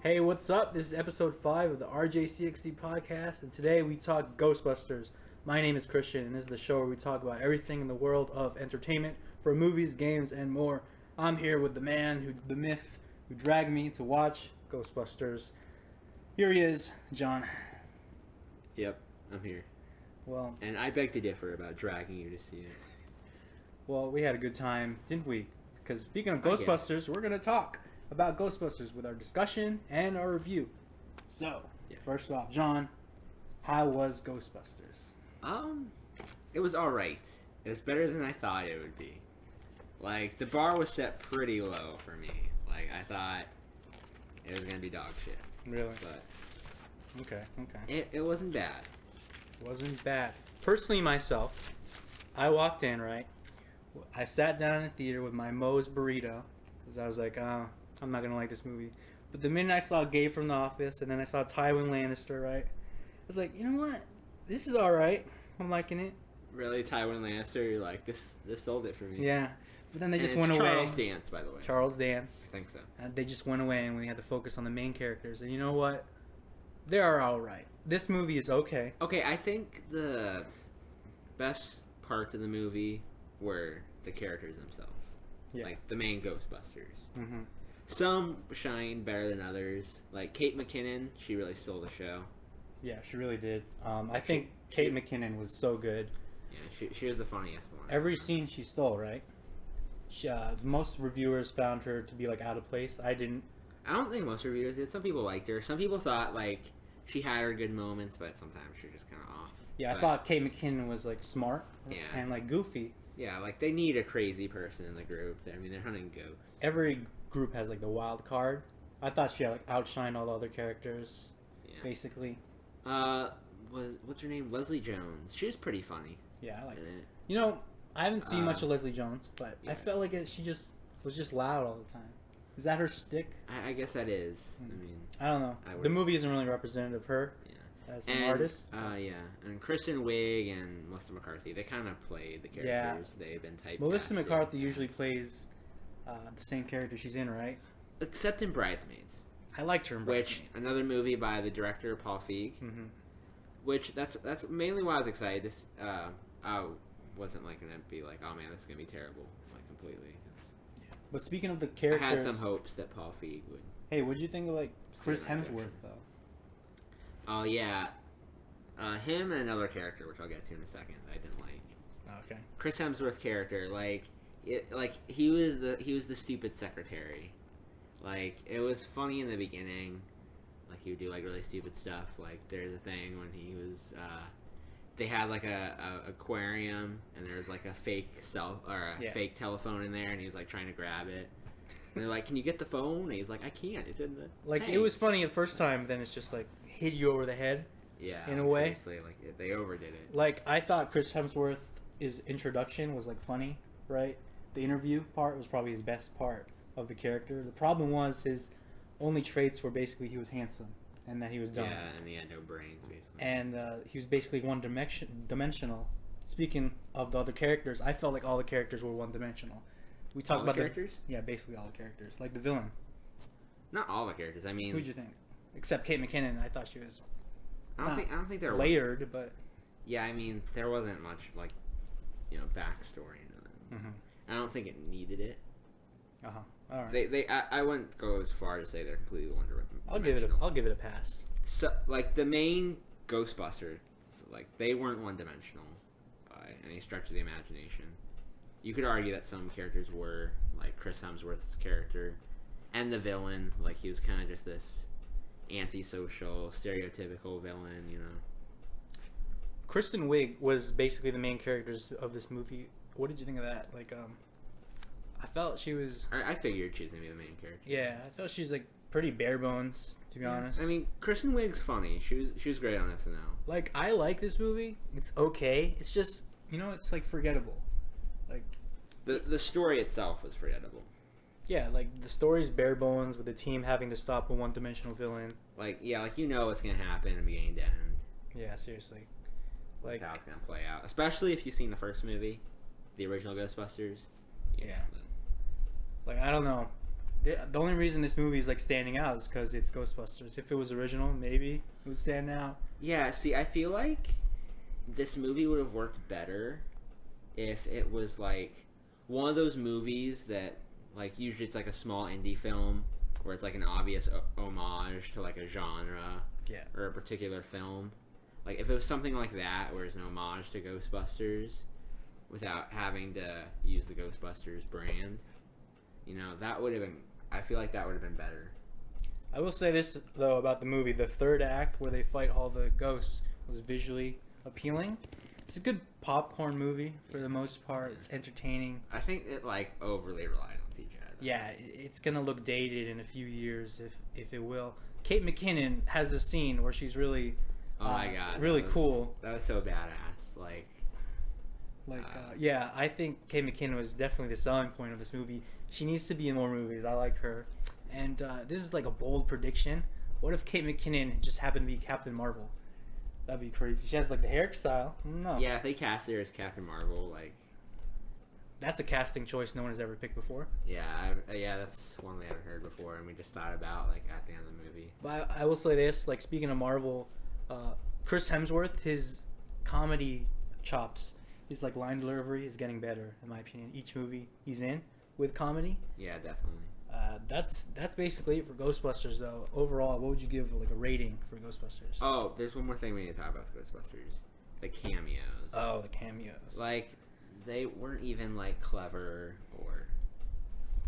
Hey, what's up? This is episode 5 of the RJCXD podcast, and today we talk Ghostbusters. My name is Christian, and this is the show where we talk about everything in the world of entertainment for movies, games, and more. I'm here with the man, the myth, who dragged me to watch Ghostbusters. Here he is, John. Yep, I'm here. Well, And I beg to differ about dragging you to see it. well, we had a good time, didn't we? Because speaking of I guess. Ghostbusters, we're going to talk about Ghostbusters with our discussion and our review. So, First off, John, how was Ghostbusters? It was alright. It was better than I thought it would be. Like, the bar was set pretty low for me. Like, I thought it was gonna be dog shit. Really? But Okay. it wasn't bad. Wasn't bad. Personally, myself, I walked in, right? I sat down in the theater with my Moe's burrito because I was like, I'm not going to like this movie. But the minute I saw Gabe from The Office and then I saw Tywin Lannister, right? I was like, you know what? This is alright. I'm liking it. Really, Tywin Lannister, you're like, this sold it for me. Yeah. But then they And just it's went away. Charles Dance, by the way. Charles Dance. I think so. And they just went away and we had to focus on the main characters. And you know what? They are alright. This movie is okay. Okay, I think the best parts of the movie were the characters themselves. Yeah. Like, the main Ghostbusters. Mm-hmm. Some shine better than others. Like Kate McKinnon, she really stole the show. Yeah, she really did. I think Kate McKinnon was so good. Yeah, she was the funniest one. Every scene she stole, right? Most reviewers found her to be like out of place. I didn't. I don't think most reviewers did. Some people liked her. Some people thought like she had her good moments, but sometimes she was just kind of off. Yeah, but, I thought Kate McKinnon was like smart and like goofy. Yeah, like they need a crazy person in the group. I mean, they're hunting ghosts. Every group has like the wild card. I thought she had like outshined all the other characters. Yeah. Basically. What's her name? Leslie Jones. She was pretty funny. Yeah, I like in it. it. You know, I haven't seen much of Leslie Jones, but yeah. I felt like she just was just loud all the time. Is that her shtick? I guess that is. I mean, I don't know. The movie isn't really representative of her as an artist. Yeah, and Kristen Wiig and Melissa McCarthy, they kind of played the characters they've been typecast. Melissa McCarthy usually plays the same character she's in, right? Except in Bridesmaids. I liked her in Bridesmaids. Which, another movie by the director, Paul Feig. Mm-hmm. Which, that's mainly why I was excited. This, I wasn't like gonna be like, oh man, this is gonna be terrible, like completely. But speaking of the characters, I had some hopes that Paul Feig would. Hey, what'd you think of like Chris Hemsworth though? Oh yeah, him and another character, which I'll get to in a second. I didn't like. Okay. Chris Hemsworth character, he was the stupid secretary. Like, it was funny in the beginning. Like, he would do like really stupid stuff. Like, there's a thing when he was they had like a aquarium and there was like a fake fake telephone in there, and he was like trying to grab it. And they're like, "Can you get the phone?" And he's like, "I can't. It's in the like tank." It was funny the first time, then it's just like hit you over the head. Yeah, in a way. Seriously, like they overdid it. Like, I thought Chris Hemsworth's introduction was like funny, right? The interview part was probably his best part of the character. The problem was his only traits were basically he was handsome and that he was dumb. Yeah, and he had no brains, basically. And he was basically one-dimensional. Speaking of the other characters, I felt like all the characters were one-dimensional. We talked about the characters. Yeah, basically all the characters. Like the villain. Not all the characters. I mean, Who'd you think? Except Kate McKinnon, I thought she was. I don't think they're layered, but. Yeah, I mean, there wasn't much like, backstory into them. Mm-hmm. I don't think it needed it. All right. I wouldn't go as far as to say they're completely I'll give it a pass. So, like, the main Ghostbusters, like, they weren't one-dimensional by any stretch of the imagination. You could argue that some characters were, like Chris Hemsworth's character, and the villain, like, he was kind of just this antisocial, stereotypical villain, Kristen Wiig was basically the main characters of this movie. What did you think of that? Like, I felt she was. I figured she was gonna be the main character. Yeah, I felt she's like pretty bare bones, to be honest. I mean, Kristen Wiig's funny. She was great on SNL. Like, I like this movie. It's okay. It's just, it's like forgettable. Like, the story itself was forgettable. Yeah, like the story's bare bones with the team having to stop a one-dimensional villain. Like, yeah, like what's gonna happen in beginning to end. Yeah, seriously. Like how it's gonna play out, especially if you've seen the first movie, the original Ghostbusters. Yeah. Like, I don't know. The only reason this movie is like standing out is because it's Ghostbusters. If it was original, maybe it would stand out. Yeah, see, I feel like this movie would have worked better if it was like one of those movies that, like, usually it's like a small indie film where it's like an obvious homage to like a genre or a particular film. Like, if it was something like that where it's an homage to Ghostbusters without having to use the Ghostbusters brand, you know, that would have been, I feel like that would have been better. I will say this, though, about the movie. The third act, where they fight all the ghosts, was visually appealing. It's a good popcorn movie for the most part. It's entertaining. I think it, like, overly relied on CGI. Yeah, it's going to look dated in a few years, if it will. Kate McKinnon has a scene where she's really, oh my God, really cool. That was so badass. Yeah, I think Kate McKinnon was definitely the selling point of this movie. She needs to be in more movies. I like her. And this is like a bold prediction. What if Kate McKinnon just happened to be Captain Marvel? That'd be crazy. She has like the hairstyle. No. Yeah, if they cast her as Captain Marvel, like, that's a casting choice no one has ever picked before. Yeah, that's one we haven't heard before, and we just thought about like at the end of the movie. But I will say this: like, speaking of Marvel, Chris Hemsworth, his comedy chops, his like line delivery is getting better in my opinion. Each movie he's in with comedy. Yeah, definitely. That's basically it for Ghostbusters, though. Overall, what would you give like a rating for Ghostbusters? Oh, there's one more thing we need to talk about with Ghostbusters: the cameos. Oh, the cameos. Like, they weren't even like clever, or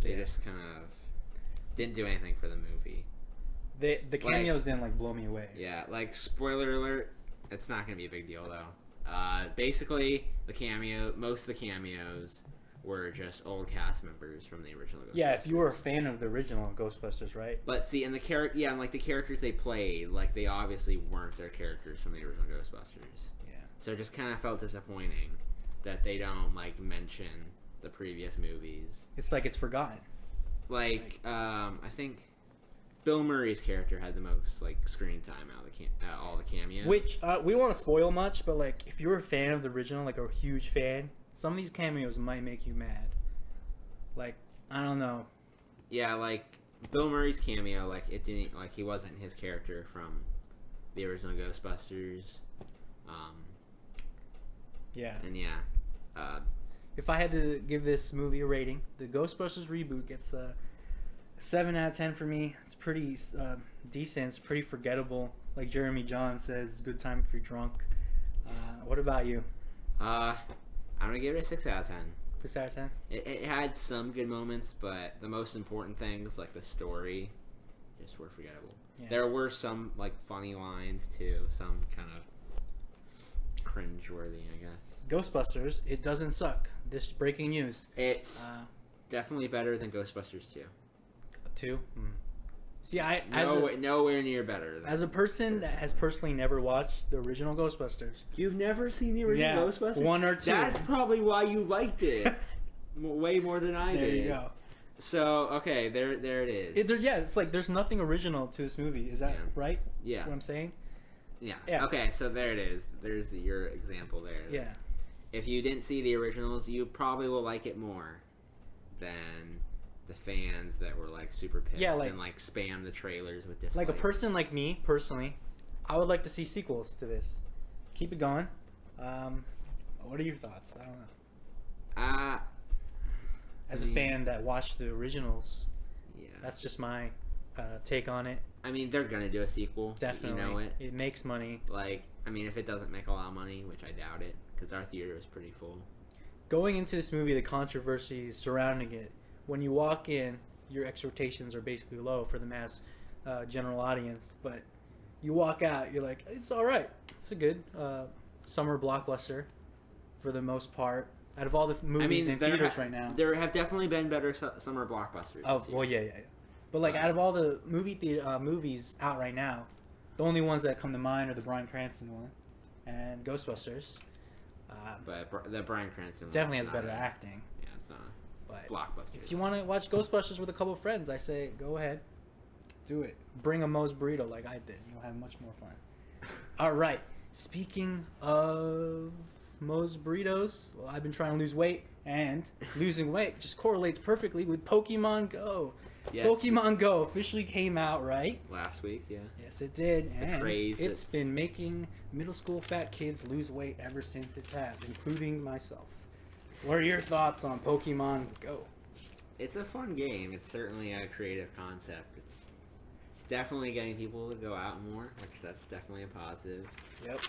they just kind of didn't do anything for the movie. The cameos didn't like blow me away. Yeah, like, spoiler alert, it's not gonna be a big deal though. Basically, most of the cameos were just old cast members from the original Ghostbusters. Yeah, if you were a fan of the original Ghostbusters, right? But see, and like the characters they played, like, they obviously weren't their characters from the original Ghostbusters. Yeah. So it just kind of felt disappointing that they don't like mention the previous movies. It's like it's forgotten. Like, I think Bill Murray's character had the most like screen time out of all the cameos. Which we don't want to spoil much, but like if you're a fan of the original, like a huge fan, some of these cameos might make you mad. Like, I don't know. Yeah, like Bill Murray's cameo, like, it didn't, like, he wasn't his character from the original Ghostbusters. Yeah. And yeah. If I had to give this movie a rating, the Ghostbusters reboot gets a 7 out of 10 for me. It's pretty decent. It's pretty forgettable. Like Jeremy John says, it's a good time if you're drunk. What about you? I'm gonna give it a 6 out of 10. 6 out of 10? It had some good moments, but the most important things, like the story, just were forgettable. Yeah. There were some like funny lines too, some kind of cringeworthy, I guess. Ghostbusters, it doesn't suck. This is breaking news. It's definitely better than Ghostbusters 2. 2? See, nowhere near better. As a person that has personally never watched the original Ghostbusters. You've never seen the original Ghostbusters? 1 or 2. That's probably why you liked it. Way more than I did. There you go. So, okay, there it is. It's like there's nothing original to this movie. Is that right? Yeah. What I'm saying? Yeah. Okay, so there it is. There's your example there. Yeah. If you didn't see the originals, you probably will like it more than the fans that were like super pissed and like spam the trailers with dislikes. Like a person like me, personally, I would like to see sequels to this. Keep it going. What are your thoughts? I don't know. As a fan that watched the originals, that's just my take on it. I mean, they're gonna do a sequel. Definitely. You know it. It makes money. Like, I mean, if it doesn't make a lot of money, which I doubt it, because our theater is pretty full. Going into this movie, the controversy surrounding it, when you walk in, your expectations are basically low for the mass general audience, but you walk out, you're like, it's all right. It's a good summer blockbuster for the most part. Out of all the movies in theaters right now, there have definitely been better summer blockbusters. Oh, well, yeah. But like, out of all the movies out right now, the only ones that come to mind are the Bryan Cranston one and Ghostbusters. But the Bryan Cranston definitely has better acting. Yeah, it's not a blockbuster. If you want to watch Ghostbusters with a couple of friends, I say go ahead, do it. Bring a Moe's burrito like I did. You'll have much more fun. All right. Speaking of Moe's burritos, well, I've been trying to lose weight, and losing weight just correlates perfectly with Pokemon Go. Yes. Pokemon Go officially came out, right? Last week, yeah. Yes, it did. It's the And craze it's that's- been making middle school fat kids lose weight ever since it has, including myself. What are your thoughts on Pokemon Go? It's a fun game. It's certainly a creative concept. It's definitely getting people to go out more, which that's definitely a positive. Yep.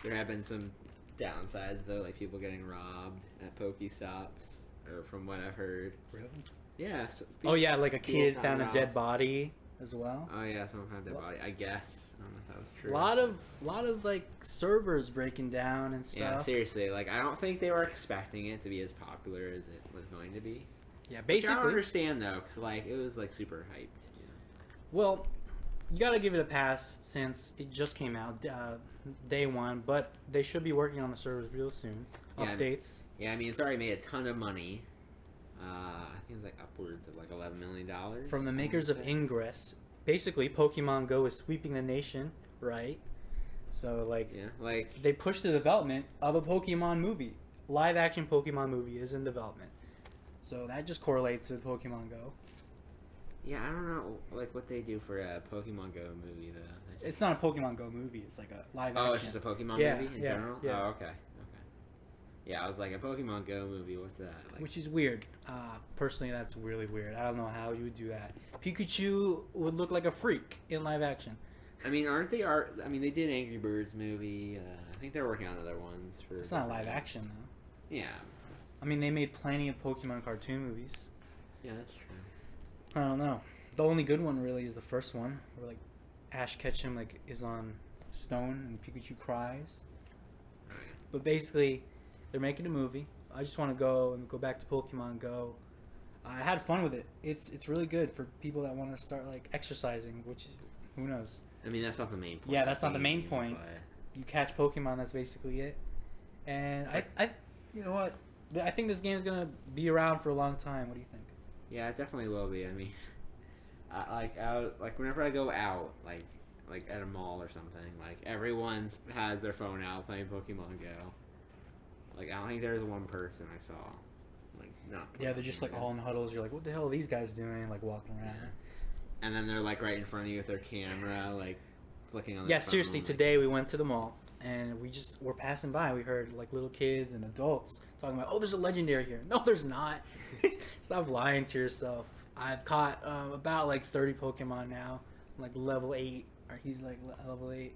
There have been some downsides though, like people getting robbed at Pokestops, or from what I've heard. Really? Yeah. So Oh yeah, like a people kid got found a robbed. dead body as well. Oh yeah, someone found their body. I guess. I don't know if that was true. A lot of like servers breaking down and stuff. Yeah, seriously. Like I don't think they were expecting it to be as popular as it was going to be. Yeah, Which I don't basically. understand though, because like it was like super hyped. You know? Well, you gotta give it a pass since it just came out day one, but they should be working on the servers real soon. Yeah, Updates. Yeah, I mean it's already made a ton of money. I think it was like upwards of like $11 million. From the makers of Ingress. Basically, Pokemon Go is sweeping the nation, right? So like, Yeah, like they pushed the development of a Pokemon movie. Live action Pokemon movie is in development. So that just correlates with Pokemon Go. yeah, I don't know like what they do for a Pokemon Go movie though. That's It's not a Pokemon Go movie. It's like a live action. Oh, it's just a Pokemon Yeah, movie in yeah, general? yeah. Oh, okay. Okay. Yeah, I was like, a Pokemon Go movie, what's that? Like, Which is weird. Personally, that's really weird. I don't know how you would do that. Pikachu would look like a freak in live action. I mean, I mean, they did Angry Birds movie. I think they're working on other ones for. It's not different live games. action, though. Yeah. I mean, they made plenty of Pokemon cartoon movies. Yeah, that's true. I don't know. The only good one, really, is the first one, where, like, Ash Ketchum, like, is on stone and Pikachu cries. But basically, they're making a movie. I just want to go back to Pokemon Go. I had fun with it. It's really good for people that want to start like exercising, which is, who knows. I mean, that's not the main point. Yeah, that's not the main You point. play. You catch Pokemon, that's basically it. And I you know what? I think this game's gonna be around for a long time. What do you think? Yeah, it definitely will be. I mean, like whenever I go out, like at a mall or something, like everyone's has their phone out playing Pokemon Go. Like I don't think there's one person I saw, like not. Yeah, they're just like all in huddles. You're like, what the hell are these guys doing? Like walking around. Yeah. And then they're like right in front of you with their camera, like flicking on. Yeah, their phone, seriously. like- Today we went to the mall and we're passing by. We heard like little kids and adults talking about, oh, there's a legendary here. No, there's not. Stop lying to yourself. I've caught about like 30 Pokemon now. I'm like level 8, or he's like level 8.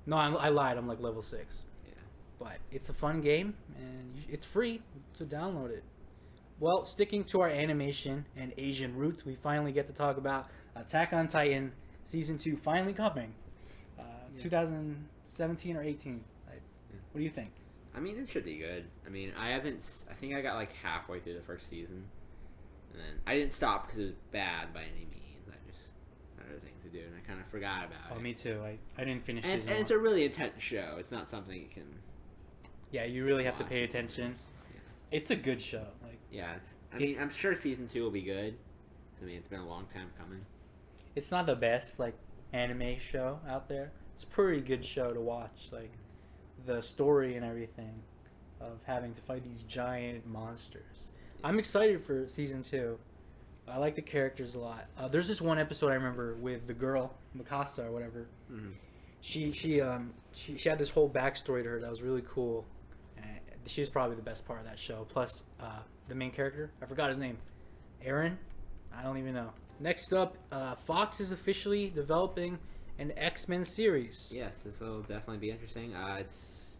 No, I lied. I'm like level 6. Yeah. But it's a fun game and it's free to download it. Well, sticking to our animation and Asian roots, we finally get to talk about Attack on Titan Season 2 finally coming. 2017 or 18. What do you think? I mean, it should be good. I mean, I think I got like halfway through the first season, and then I didn't stop because it was bad by any means. I just had other things to do, and I kind of forgot about it. Oh, me too. I didn't finish And, season and it's one. a really intense show. It's not something you can. Yeah, you really have to watch pay it. attention. Yeah. It's a good show. Like, Yeah, I mean, It's- I'm sure season 2 will be good. I mean, it's been a long time coming. it's not the best like anime show out there. It's a pretty good show to watch. Like the story and everything of having to fight these giant monsters. I'm excited for season 2. I like the characters a lot. There's this one episode I remember with the girl Mikasa or whatever. Mm-hmm. She had this whole backstory to her that was really cool. And she's probably the best part of that show. Plus, the main character, I forgot his name, Aaron. I don't even know. Next up, Fox is officially developing an X-Men series. Yes, this will definitely be interesting. It's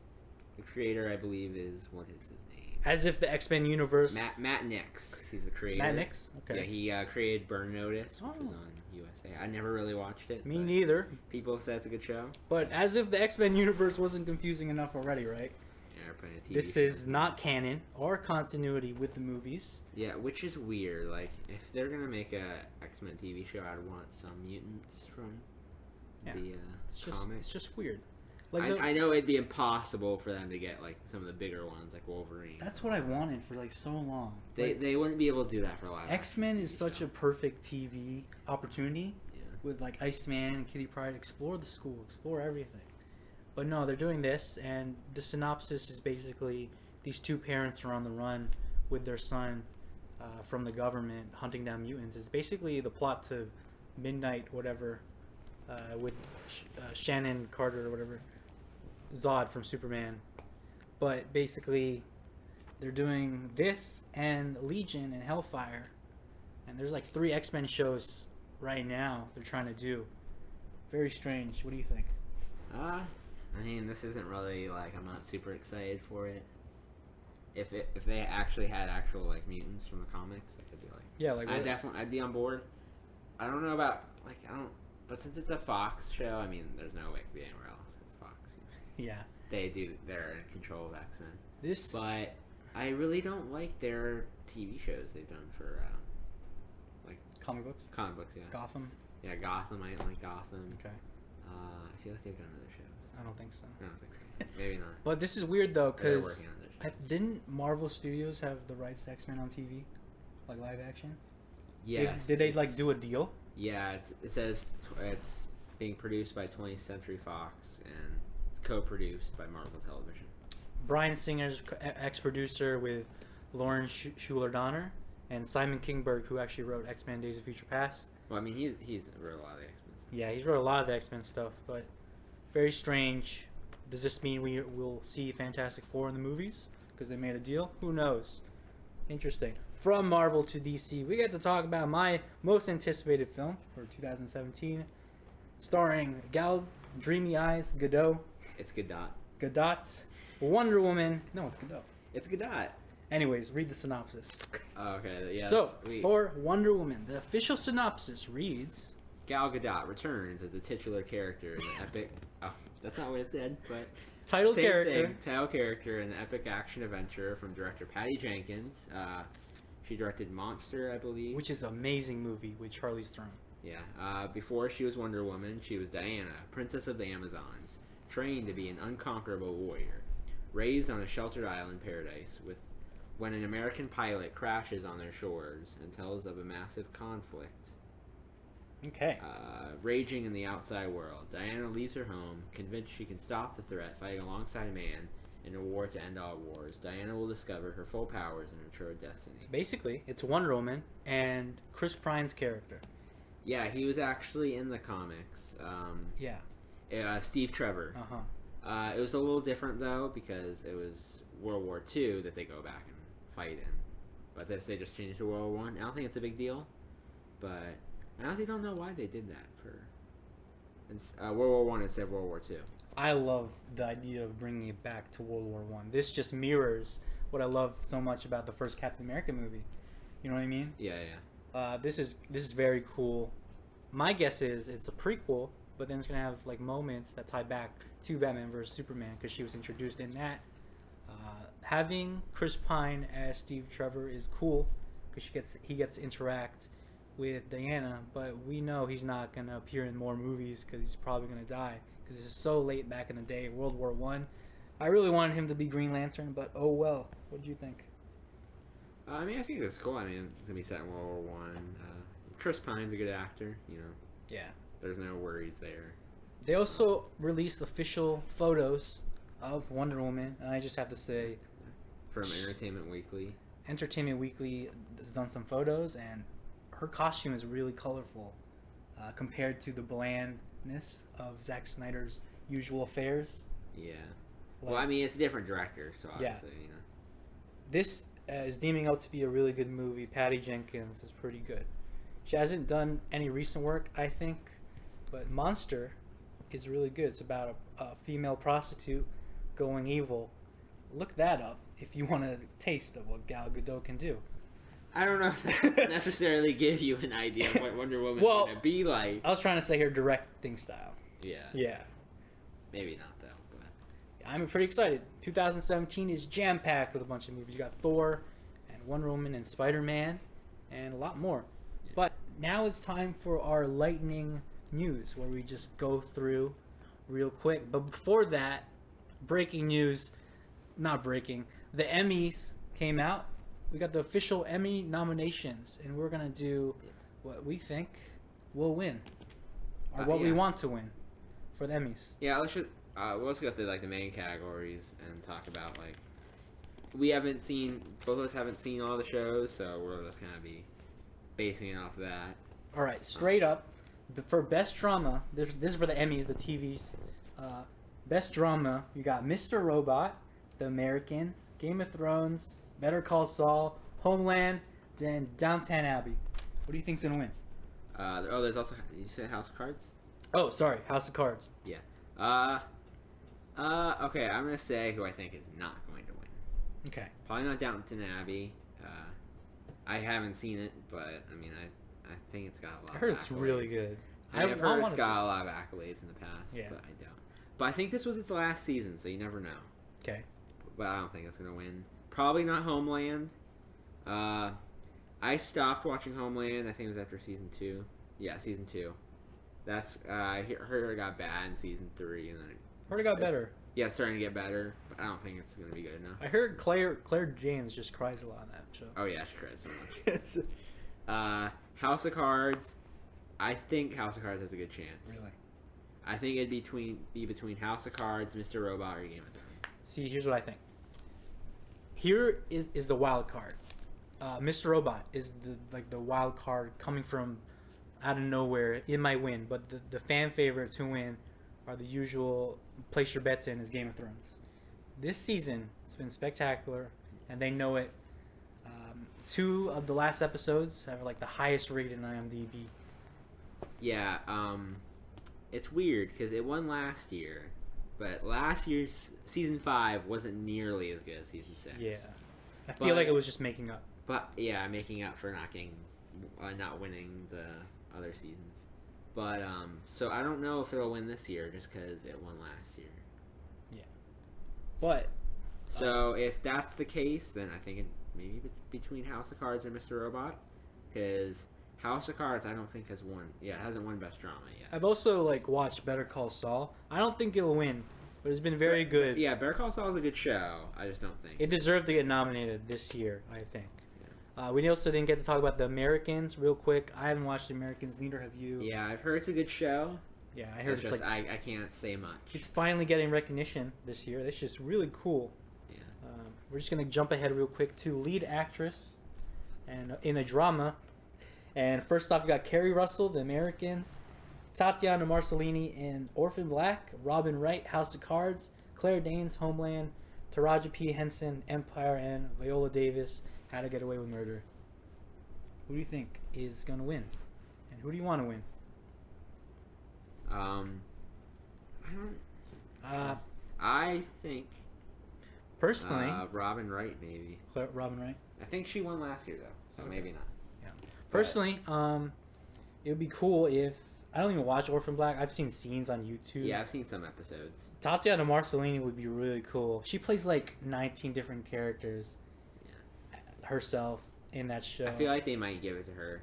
the creator, I believe, is what is his name? As if the X-Men universe. Matt Nix. He's the creator. Matt Nix? Okay. Yeah, he created Burn Notice, which Oh. was on USA. I never really watched it. Me but neither. People have said it's a good show. But as if the X-Men universe wasn't confusing enough already, right? Yeah, they're playing a TV This show. is not canon or continuity with the movies. Yeah, which is weird. Like, if they're gonna make a X-Men TV show, I'd want some mutants from the comics. It's just weird. I know it'd be impossible for them to get like some of the bigger ones, like Wolverine. That's what I wanted for like so long. They wouldn't be able to do that for a lot. X-Men is such a perfect TV opportunity Yeah. with like Iceman and Kitty Pryde. Explore the school, explore everything. But no, they're doing this, and the synopsis is basically these two parents are on the run with their son from the government hunting down mutants. It's basically the plot to Midnight, whatever, with Shannon Carter or whatever, Zod from Superman. But basically, they're doing this and Legion and Hellfire, and there's like 3 X-Men shows right now they're trying to do. Very strange. What do you think? I mean, this isn't really like, I'm not super excited for it. If they actually had actual like mutants from the comics, I could be like, yeah, like I'd be on board. I don't know about like but since it's a Fox show, I mean, there's no way it could be anywhere else. It's Fox. Yeah, they're in control of X-Men. This, but I really don't like their TV shows they've done for like comic books. Comic books, yeah. Gotham. Yeah, Gotham. I didn't like Gotham. Okay. I feel like they've done other shows. I don't think so. I don't think so. Maybe not. But this is weird though, They're because working on other shows. didn't Marvel Studios have the rights to X-Men on TV, like live action? Yes. Did they like do a deal? Yeah, it says it's being produced by 20th Century Fox and it's co-produced by Marvel Television. Bryan Singer's ex-producer with Lauren Schuler Donner and Simon Kinberg, who actually wrote X-Men: Days of Future Past. Well, I mean, he's wrote a lot of the X-Men stuff. Yeah, he's wrote a lot of the X-Men stuff, but very strange. Does this mean we will see Fantastic Four in the movies because they made a deal? Who knows? Interesting. From Marvel to DC, we get to talk about my most anticipated film for 2017, starring Gal Dreamy Eyes Gadot. It's Gadot. Gadot's Wonder Woman. No, it's Gadot. It's Gadot. Anyways, read the synopsis. Oh, okay. Yeah. So, for Wonder Woman, the official synopsis reads: Gal Gadot returns as the titular character in the epic. Oh, that's not what it said, but title same character. thing, title character in the epic action adventure from director Patty Jenkins. She directed Monster, I believe, Which is an amazing movie with Charlize Theron. Yeah. Before she was Wonder Woman, she was Diana, Princess of the Amazons, trained to be an unconquerable warrior, raised on a sheltered island paradise when an American pilot crashes on their shores and tells of a massive conflict Okay. raging in the outside world. Diana leaves her home, convinced she can stop the threat, fighting alongside a man in a war to end all wars. Diana will discover her full powers and her true destiny. So basically, it's Wonder Woman and Chris Pine's character. Yeah, he was actually in the comics. Yeah. Steve Trevor. Uh-huh. It was a little different, though, because it was World War II that they go back and fight in. But this, they just changed to World War I. I don't think it's a big deal. But I honestly don't know why they did that for World War I instead of World War II. I love the idea of bringing it back to World War One. This just mirrors what I love so much about the first Captain America movie. You know what I mean? Yeah, yeah. This is very cool. My guess is it's a prequel, but then it's gonna have like moments that tie back to Batman vs Superman because she was introduced in that. Having Chris Pine as Steve Trevor is cool because he gets to interact with Diana, but we know he's not gonna appear in more movies because he's probably gonna die because this is so late back in the day, World War One. I really wanted him to be Green Lantern, but oh well. What do you think? I mean, I think it's cool. I mean, it's gonna be set in World War One. Chris Pine's a good actor. You know. Yeah. There's no worries there. They also released official photos of Wonder Woman, and I just have to say, From Entertainment Weekly. Entertainment Weekly has done some photos, and her costume is really colorful compared to the blandness of Zack Snyder's usual affairs. Yeah. Like, Well, I mean, it's a different director, so obviously, Yeah. you know. This is deeming out to be a really good movie. Patty Jenkins is pretty good. She hasn't done any recent work, I think, but Monster is really good. It's about a female prostitute going evil. Look that up if you want a taste of what Gal Gadot can do. I don't know if that necessarily give you an idea of what Wonder Woman's Well, going to be like. I was trying to say her directing style. Yeah. Yeah. Maybe not, though. But I'm pretty excited. 2017 is jam-packed with a bunch of movies. You got Thor and Wonder Woman and Spider-Man and a lot more. Yeah. But now it's time for our lightning news where we just go through real quick. But before that, breaking news, not breaking, the Emmys came out. We got the official Emmy nominations, and we're going to do what we think will win, or what we want to win for the Emmys. yeah, let's go through like the main categories and talk about like we haven't seen, both of us haven't seen all the shows, so we're just gonna be basing it off of that. All right, straight up, for best drama, this is for the Emmys, the TVs. Best drama, you got Mr. Robot, The Americans, Game of Thrones, Better Call Saul, Homeland, then Downton Abbey. What do you think's gonna win? There's also, you said House of Cards? Oh, sorry, House of Cards. Yeah. Okay, I'm gonna say who I think is not going to win. Okay. Probably not Downton Abbey. I haven't seen it, but I mean, I think it's got a lot. I heard of it's accolades. really good. I've heard it's got a lot of accolades in the past, Yeah. but I doubt. But I think this was its last season, so you never know. Okay. But I don't think it's gonna win. Probably not Homeland. I stopped watching Homeland. I think it was after season 2. Yeah, season 2. That's I heard it got bad in season 3, and then Heard it got better. Yeah, it's starting to get better, but I don't think it's gonna be good enough. I heard Claire James just cries a lot on that show. Oh yeah, she cries so much. House of Cards. I think House of Cards has a good chance. Really? I think it'd be between House of Cards, Mr. Robot, or Game of Thrones. See, here's what I think. Here is the wild card. Mr. Robot is the wild card coming from out of nowhere. It might win, but the fan favorite to win are the usual place your bets in is Game of Thrones. This season, it's been spectacular, and they know it. 2 of the last episodes have like the highest rated on IMDb. Yeah, it's weird because it won last year, but last year's season 5 wasn't nearly as good as season 6. Yeah, I feel like it was just making up. But yeah, making up for not winning the other seasons. But so I don't know if it'll win this year just because it won last year. Yeah, but so if that's the case, then I think it maybe between House of Cards and Mr. Robot, because House of Cards I don't think has won. Yeah, it hasn't won Best Drama yet. I've also watched Better Call Saul. I don't think it'll win, but it's been very good. Yeah, Better Call Saul is a good show. I just don't think it deserved to get nominated this year, I think. We also didn't get to talk about The Americans real quick. I haven't watched The Americans, neither have you. Yeah, I've heard it's a good show. Yeah, I heard it's just I can't say much. It's finally getting recognition this year. That's just really cool. Yeah. We're just gonna jump ahead real quick to lead actress, and in a drama. And first off, we got Kerry Russell, The Americans, Tatiana Maslany in Orphan Black, Robin Wright, House of Cards, Claire Danes, Homeland, Taraji P. Henson, Empire, and Viola Davis, How to Get Away with Murder. Who do you think is gonna win, and who do you want to win? I think personally, Robin Wright maybe. Robin Wright. I think she won last year though, so maybe not. Yeah. Personally, it would be cool if I don't even watch Orphan Black. I've seen scenes on YouTube. Yeah, I've seen some episodes. Tatiana Maslany would be really cool. She plays 19 different characters. Yeah. Herself in that show. I feel like they might give it to her.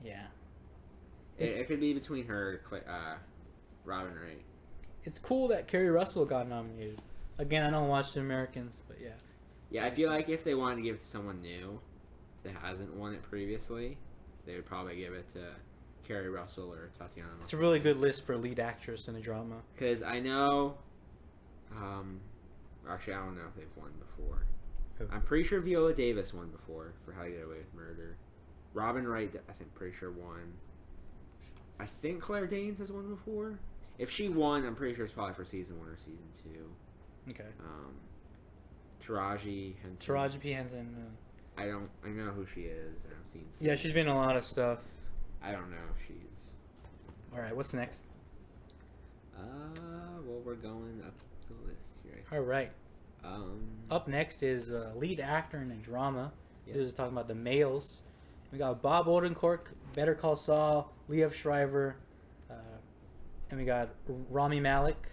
Yeah. It could be between her, Robin Wright. It's cool that Kerry Russell got nominated. Again, I don't watch The Americans, but yeah. Yeah, I feel like if they wanted to give it to someone new that hasn't won it previously, they would probably give it to Kerry Russell or Tatiana Maslany. It's a really good list for lead actress in a drama. Because I know, actually I don't know if they've won before. Who? I'm pretty sure Viola Davis won before for How to Get Away with Murder. Robin Wright, I think, pretty sure won. I think Claire Danes has won before. If she won, I'm pretty sure it's probably for season 1 or season 2. Okay. Taraji Henson. Taraji P. Henson. I know who she is. I've seen. Yeah, she's been in a lot of stuff. I don't know if she's. All right, what's next? Well, we're going up the list here. All right. Up next is lead actor in a drama. Yep. This is talking about the males. We got Bob Odenkirk, Better Call Saul, Liev Schreiber, and we got Rami Malek,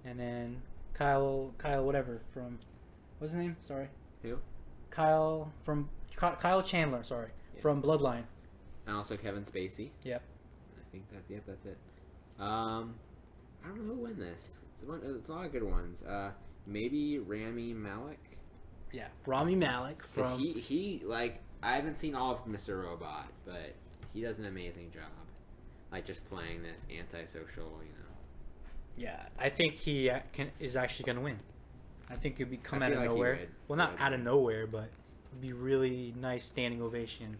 and then Kyle whatever from, what's his name? Sorry. Who? Kyle Chandler. Sorry, yeah. From Bloodline. And also Kevin Spacey. Yep. I think that's it. I don't know who won this. It's a lot of good ones. Maybe Rami Malek. Yeah, Rami Malek from. He I haven't seen all of Mr. Robot, but he does an amazing job. Just playing this antisocial, Yeah, I think he is actually going to win. I think it'd be come I out feel of like he nowhere. would. Well, not out of nowhere, but it'd be really nice standing ovation.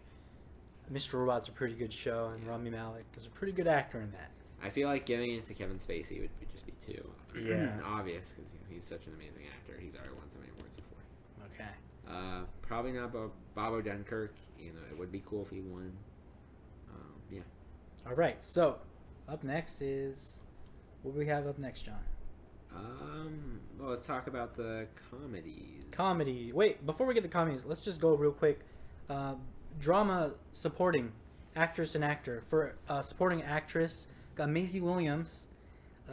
Mr. Robot's a pretty good show, and Yeah. Rami Malek is a pretty good actor in that. I feel like giving it to Kevin Spacey would just be too obvious because he's such an amazing actor. He's already won so many awards before. Okay. Probably not Bob Odenkirk. You know, it would be cool if he won. Yeah. All right. So, up next is what do we have up next, John? Well, let's talk about the comedies. Comedy. Wait, before we get to comedies, let's just go real quick. Drama supporting actress and actor. For supporting actress, got Maisie Williams,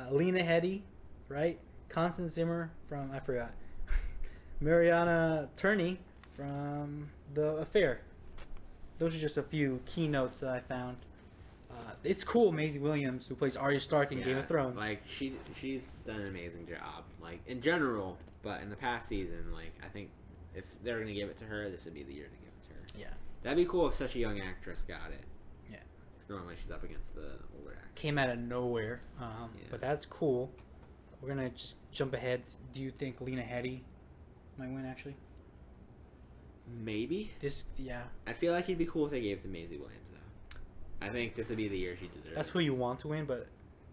Lena Headey, right? Constance Zimmer from, I forgot. Mariana Turney from The Affair. Those are just a few keynotes that I found. It's cool, Maisie Williams, who plays Arya Stark in Game of Thrones. Like she's done an amazing job, like in general, but in the past season, like I think if they're gonna give it to her, this would be the year to give it to her. Yeah. That'd be cool if such a young actress got it. Yeah. Because normally she's up against the older actors. Came out of nowhere, but that's cool. We're gonna just jump ahead. Do you think Lena Headey might win? Actually, maybe. Yeah. I feel like it'd be cool if they gave it to Maisie Williams though. I think this would be the year she deserves. That's who you want to win, but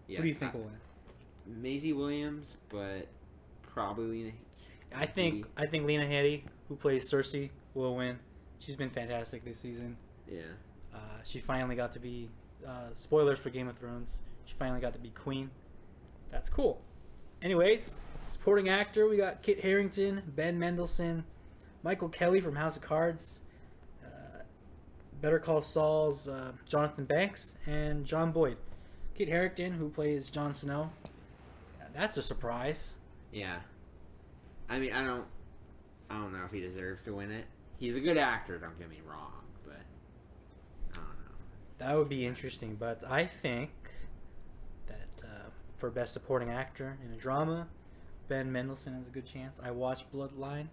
yes, who do you think will win? Maisie Williams, but probably Lena. I think Lena Headey, who plays Cersei, will win. She's been fantastic this season. Yeah. She finally got to be. Spoilers for Game of Thrones. She finally got to be queen. That's cool. Anyways, supporting actor, we got Kit Harington, Ben Mendelsohn, Michael Kelly from House of Cards, Better Call Saul's Jonathan Banks, and John Boyd. Kit Harington, who plays Jon Snow. That's a surprise. Yeah. I mean, I don't know if he deserves to win it. He's a good actor, don't get me wrong, but I don't know. That would be interesting, but I think that for Best Supporting Actor in a Drama, Ben Mendelsohn has a good chance. I watched Bloodline.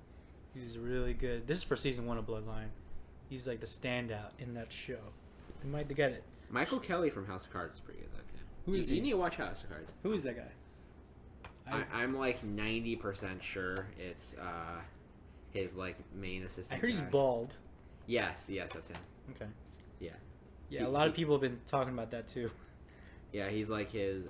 He's really good. This is for season 1 of Bloodline. He's like the standout in that show. He might get it. Michael Kelly from House of Cards is pretty good, though, too. Who is he? You need to watch House of Cards. Who is that guy? I'm like 90% sure it's his like main assistant. I heard he's guy. bald. Yes, that's him. Okay. Yeah. Yeah, a lot of people have been talking about that too. Yeah, he's like Kevin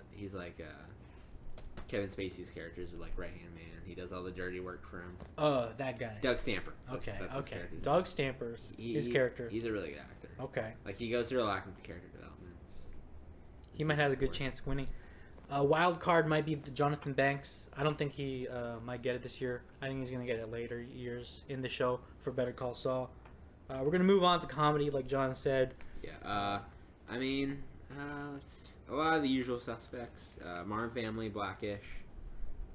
Spacey's characters are like right hand man. He does all the dirty work for him. Oh, that guy. Doug Stamper. Okay. That's his Doug Stamper's his character. He's a really good actor. Okay. Like he goes through a lot of character development. He might have a good chance of winning. Wild card might be Jonathan Banks. I don't think he might get it this year. I think he's going to get it later years in the show for Better Call Saul. We're going to move on to comedy, like John said. Yeah. I mean, a lot of the usual suspects. Modern Family, Blackish.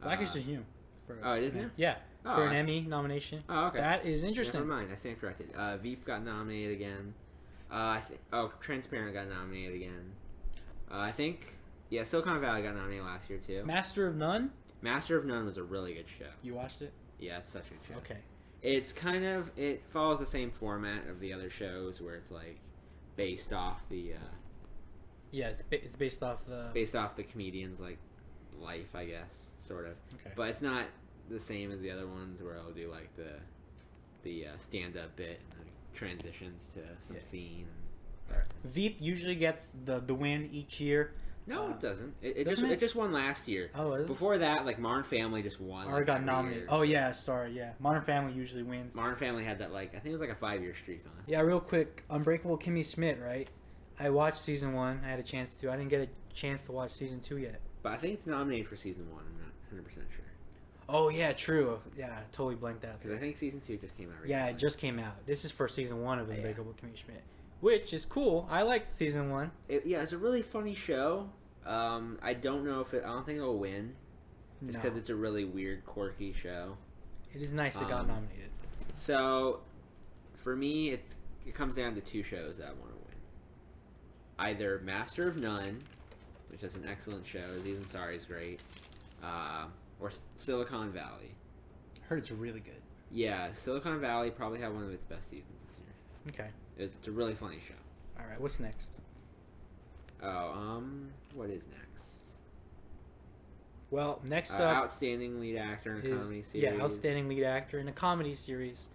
Blackish is new. It is new? Yeah. Oh, for an Emmy nomination. Oh, okay. That is interesting. Never mind. I stand corrected. Veep got nominated again. Transparent got nominated again. I think... Yeah, Silicon Valley got nominated last year, too. Master of None? Master of None was a really good show. You watched it? Yeah, it's such a good show. Okay. It's it follows the same format of the other shows where it's, like, based off the... yeah, it's based off the... Based off the comedian's, like, life, I guess, sort of. Okay. But it's not the same as the other ones where I'll do, like, the stand-up bit and, like, transitions to some scene. And, Veep usually gets the win each year. No, it doesn't. It just won last year. Oh, is it? Before that, like Modern Family just won. Or got nominated. Oh yeah, sorry, yeah. Modern Family usually wins. Modern Family had that I think it was like a 5-year streak on it. Yeah, real quick, Unbreakable Kimmy Schmidt, right? I watched season 1. I had a chance to. I didn't get a chance to watch season 2 yet. But I think it's nominated for season 1. I'm not 100% sure. Oh yeah, true. Yeah, I totally blanked out. Because I think season 2 just came out. Yeah, it just came out. This is for season 1 of Unbreakable Kimmy Schmidt, which is cool. I liked season 1. It's a really funny show. I don't know I don't think it'll win. Just because it's a really weird, quirky show. It is nice it got nominated. So, for me, it comes down to 2 shows that I want to win. Either Master of None, which is an excellent show. Aziz Ansari is great. Or Silicon Valley. I heard it's really good. Yeah, Silicon Valley probably had one of its best seasons this year. Okay. It's a really funny show. All right, what's next? Oh, what is next? Well, next up, outstanding lead actor in a comedy series. Yeah, outstanding lead actor in a comedy series.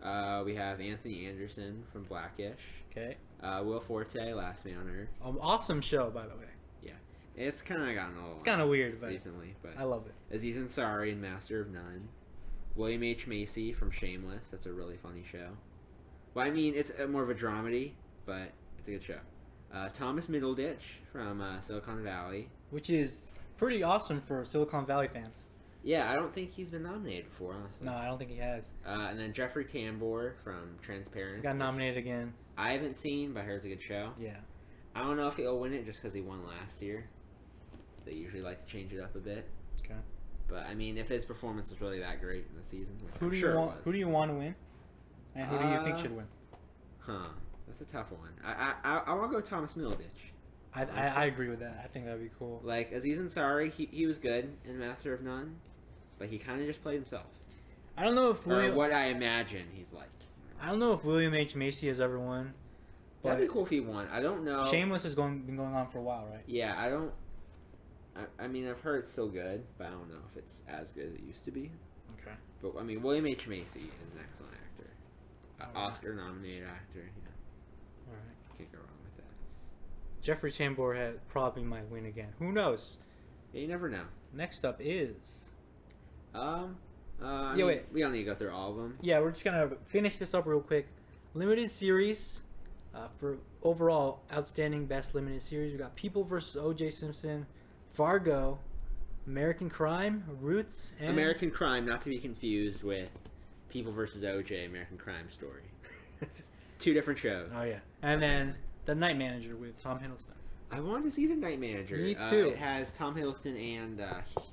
We have Anthony Anderson from Blackish. Okay. Will Forte, Last Man on Earth. Awesome show, by the way. Yeah, it's kind of gotten old. It's kind of weird, but recently, but I love it. Aziz Ansari in Master of None. William H. Macy from Shameless. That's a really funny show. Well, I mean, it's more of a dramedy, but it's a good show. Thomas Middleditch from Silicon Valley. Which is pretty awesome for Silicon Valley fans. Yeah, I don't think he's been nominated before, honestly. No, I don't think he has. And then Jeffrey Tambor from Transparent. He got nominated again. I haven't seen, but I heard it's a good show. Yeah. I don't know if he'll win it just because he won last year. They usually like to change it up a bit. Okay. But, I mean, if his performance was really that great in the season, who do you want to win? And who do you think should win? Huh. That's a tough one. I want to go Thomas Middleditch. I agree with that. I think that would be cool. Like, Aziz Ansari, he was good in Master of None, but he kind of just played himself. I don't know if what I imagine he's like. I don't know if William H. Macy has ever won. That'd be cool if he won. I don't know. Shameless has been going on for a while, right? Yeah, I don't... I mean, I've heard it's still good, but I don't know if it's as good as it used to be. Okay. But, I mean, William H. Macy is an excellent actor. Oscar-nominated actor, yeah. Alright. Can't go wrong with that. Jeffrey Tambor probably might win again. Who knows? Yeah, you never know. Next up is... wait. We don't need to go through all of them. Yeah, we're just going to finish this up real quick. Limited series. For overall outstanding best limited series, we got People vs. O.J. Simpson, Fargo, American Crime, Roots, and... American Crime, not to be confused with People vs. O.J. American Crime Story. Two different shows. Oh, yeah. And then The Night Manager with Tom Hiddleston. I wanted to see The Night Manager. Me too. It has Tom Hiddleston and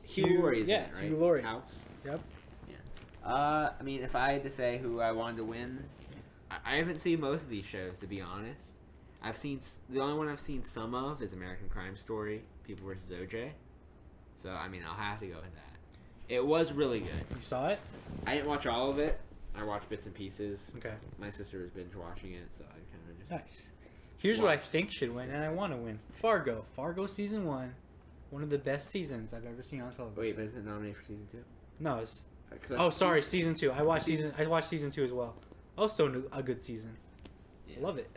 Hugh Laurie in it, right? Hugh Laurie. House. Yep. Yeah. I mean, if I had to say who I wanted to win... I haven't seen most of these shows, to be honest. The only one I've seen some of is American Crime Story, People vs. O.J. So, I mean, I'll have to go with that. It was really good. You saw it? I didn't watch all of it. I watched bits and pieces. Okay. My sister was binge watching it, so I kind of just... Nice. Here's what I think should win, and I want to win. Fargo. Fargo Season 1. One of the best seasons I've ever seen on television. Wait, but isn't it nominated for Season 2? No, it's... sorry, Season 2. I watched Season 2 as well. Also a good season. Yeah. Love it.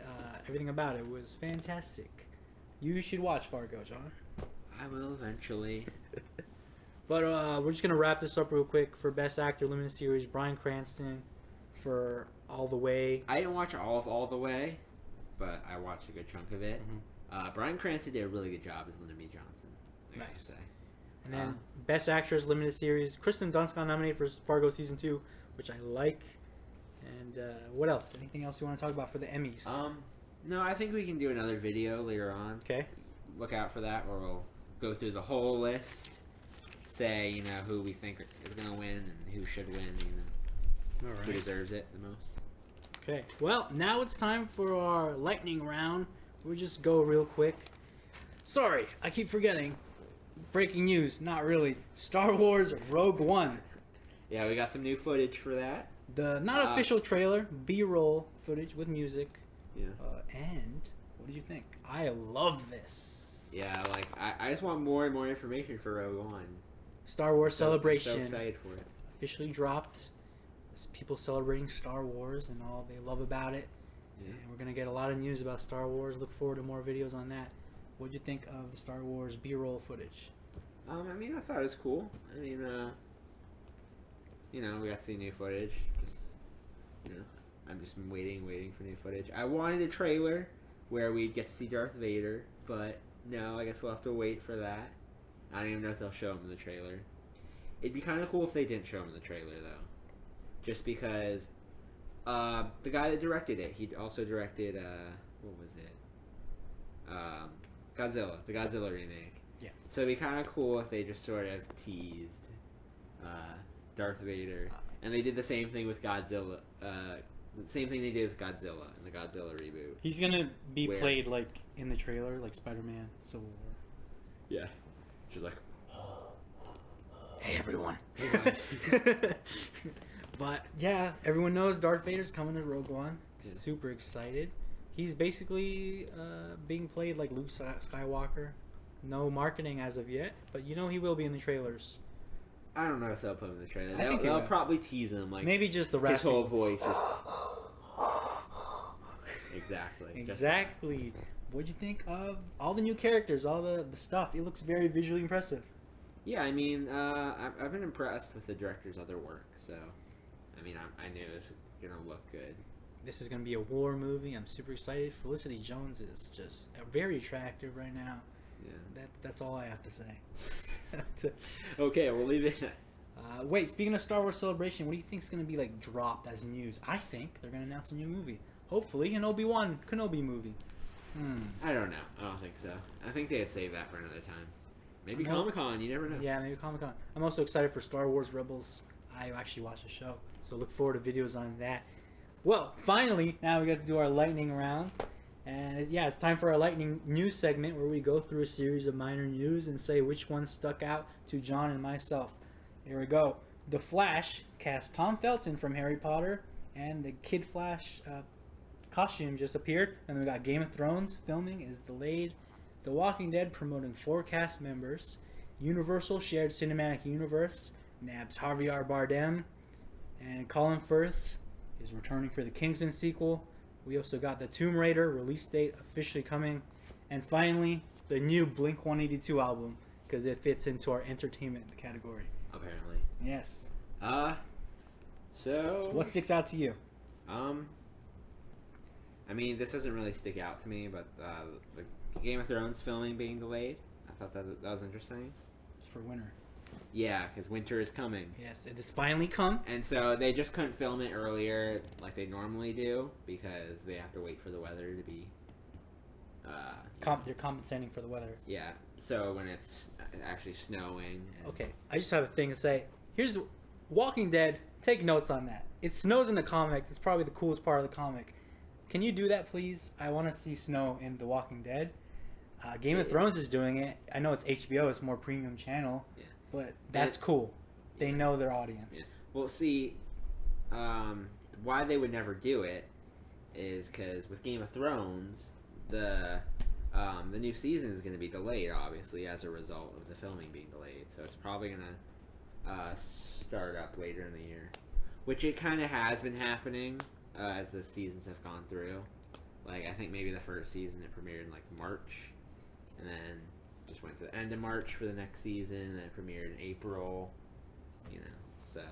Everything about it was fantastic. You should watch Fargo, John. I will eventually. But we're just going to wrap this up real quick. For Best Actor Limited Series, Bryan Cranston for All the Way. I didn't watch all of All the Way, but I watched a good chunk of it. Mm-hmm. Bryan Cranston did a really good job as Lyndon B. Johnson. Nice. Say. And then Best Actress Limited Series, Kristen Dunst got nominated for Fargo Season 2, which I like. And what else? Anything else you want to talk about for the Emmys? No, I think we can do another video later on. Okay. Look out for that, where we'll go through the whole list, say, who we think is going to win and who should win, All right. who deserves it the most. Okay. Well, now it's time for our lightning round. We'll just go real quick. Sorry, I keep forgetting. Breaking news, not really. Star Wars Rogue One. Yeah, we got some new footage for that. The not official trailer, B-roll footage with music. Yeah. And what do you think? I love this. Yeah, like I just want more and more information for Rogue One. Star Wars Celebration. I'm so excited for it. Officially dropped. It's people celebrating Star Wars and all they love about it. Yeah. And we're gonna get a lot of news about Star Wars. Look forward to more videos on that. What do you think of the Star Wars B-roll footage? I mean, I thought it was cool. I mean, we got to see new footage. I'm just waiting for new footage. I wanted a trailer where we'd get to see Darth Vader, but no, I guess we'll have to wait for that. I don't even know if they'll show him in the trailer. It'd be kind of cool if they didn't show him in the trailer, though. Just because the guy that directed it, he also directed, what was it? Godzilla, the Godzilla remake. Yeah. So it'd be kind of cool if they just sort of teased Darth Vader. And they did the same thing with Godzilla. The same thing they did with Godzilla in the Godzilla reboot. He's gonna be played like in the trailer, like Spider-Man Civil War. Yeah. She's like, hey everyone. But yeah, everyone knows Darth Vader's coming to Rogue One. Yeah. Super excited. He's basically being played like Luke Skywalker. No marketing as of yet, but you know he will be in the trailers. I don't know if they'll put him in the trailer. I think They'll probably tease him, like maybe just the his rasping. whole voice is exactly. Exactly. What'd you think of all the new characters, all the stuff? It looks very visually impressive. Yeah, I mean, I've been impressed with the director's other work, so I mean, I knew it was gonna look good. This is gonna be a war movie. I'm super excited. Felicity Jones is just very attractive right now. Yeah. That's all I have to say. Okay, we'll leave it. Wait, speaking of Star Wars Celebration, what do you think is gonna be like dropped as news? I think they're gonna announce a new movie. Hopefully, an Obi-Wan Kenobi movie. I don't know. I don't think so. I think they'd save that for another time. Maybe Comic-Con. You never know. Yeah, maybe Comic-Con. I'm also excited for Star Wars Rebels. I actually watched the show, so look forward to videos on that. Well, finally, now we got to do our lightning round. And yeah, it's time for our lightning news segment where we go through a series of minor news and say which one stuck out to John and myself. Here we go. The Flash cast Tom Felton from Harry Potter, and the Kid Flash costume just appeared. And then we got Game of Thrones filming is delayed. The Walking Dead promoting 4 cast members. Universal Shared Cinematic Universe nabs Javier Bardem. And Colin Firth is returning for the Kingsman sequel. We also got the Tomb Raider release date officially coming. And finally, the new Blink-182 album, because it fits into our entertainment category. Apparently. Yes. So what sticks out to you? I mean, this doesn't really stick out to me, but the Game of Thrones filming being delayed, I thought that was interesting. It's for winter. Yeah, because winter is coming. Yes, it has finally come. And so they just couldn't film it earlier like they normally do because they have to wait for the weather to be... they're compensating for the weather. Yeah, so when it's actually snowing... Okay, I just have a thing to say. Here's Walking Dead. Take notes on that. It snows in the comics. It's probably the coolest part of the comic. Can you do that, please? I want to see snow in The Walking Dead. Game of Thrones is doing it. I know it's HBO. It's more premium channel. Yeah. But that's cool. They know their audience. Yeah. Well, see, why they would never do it is because with Game of Thrones, the new season is going to be delayed, obviously, as a result of the filming being delayed. So it's probably going to start up later in the year, which it kind of has been happening as the seasons have gone through. Like, I think maybe the first season it premiered in like March, and then just went to the end of March for the next season, and then it premiered in April. You know, so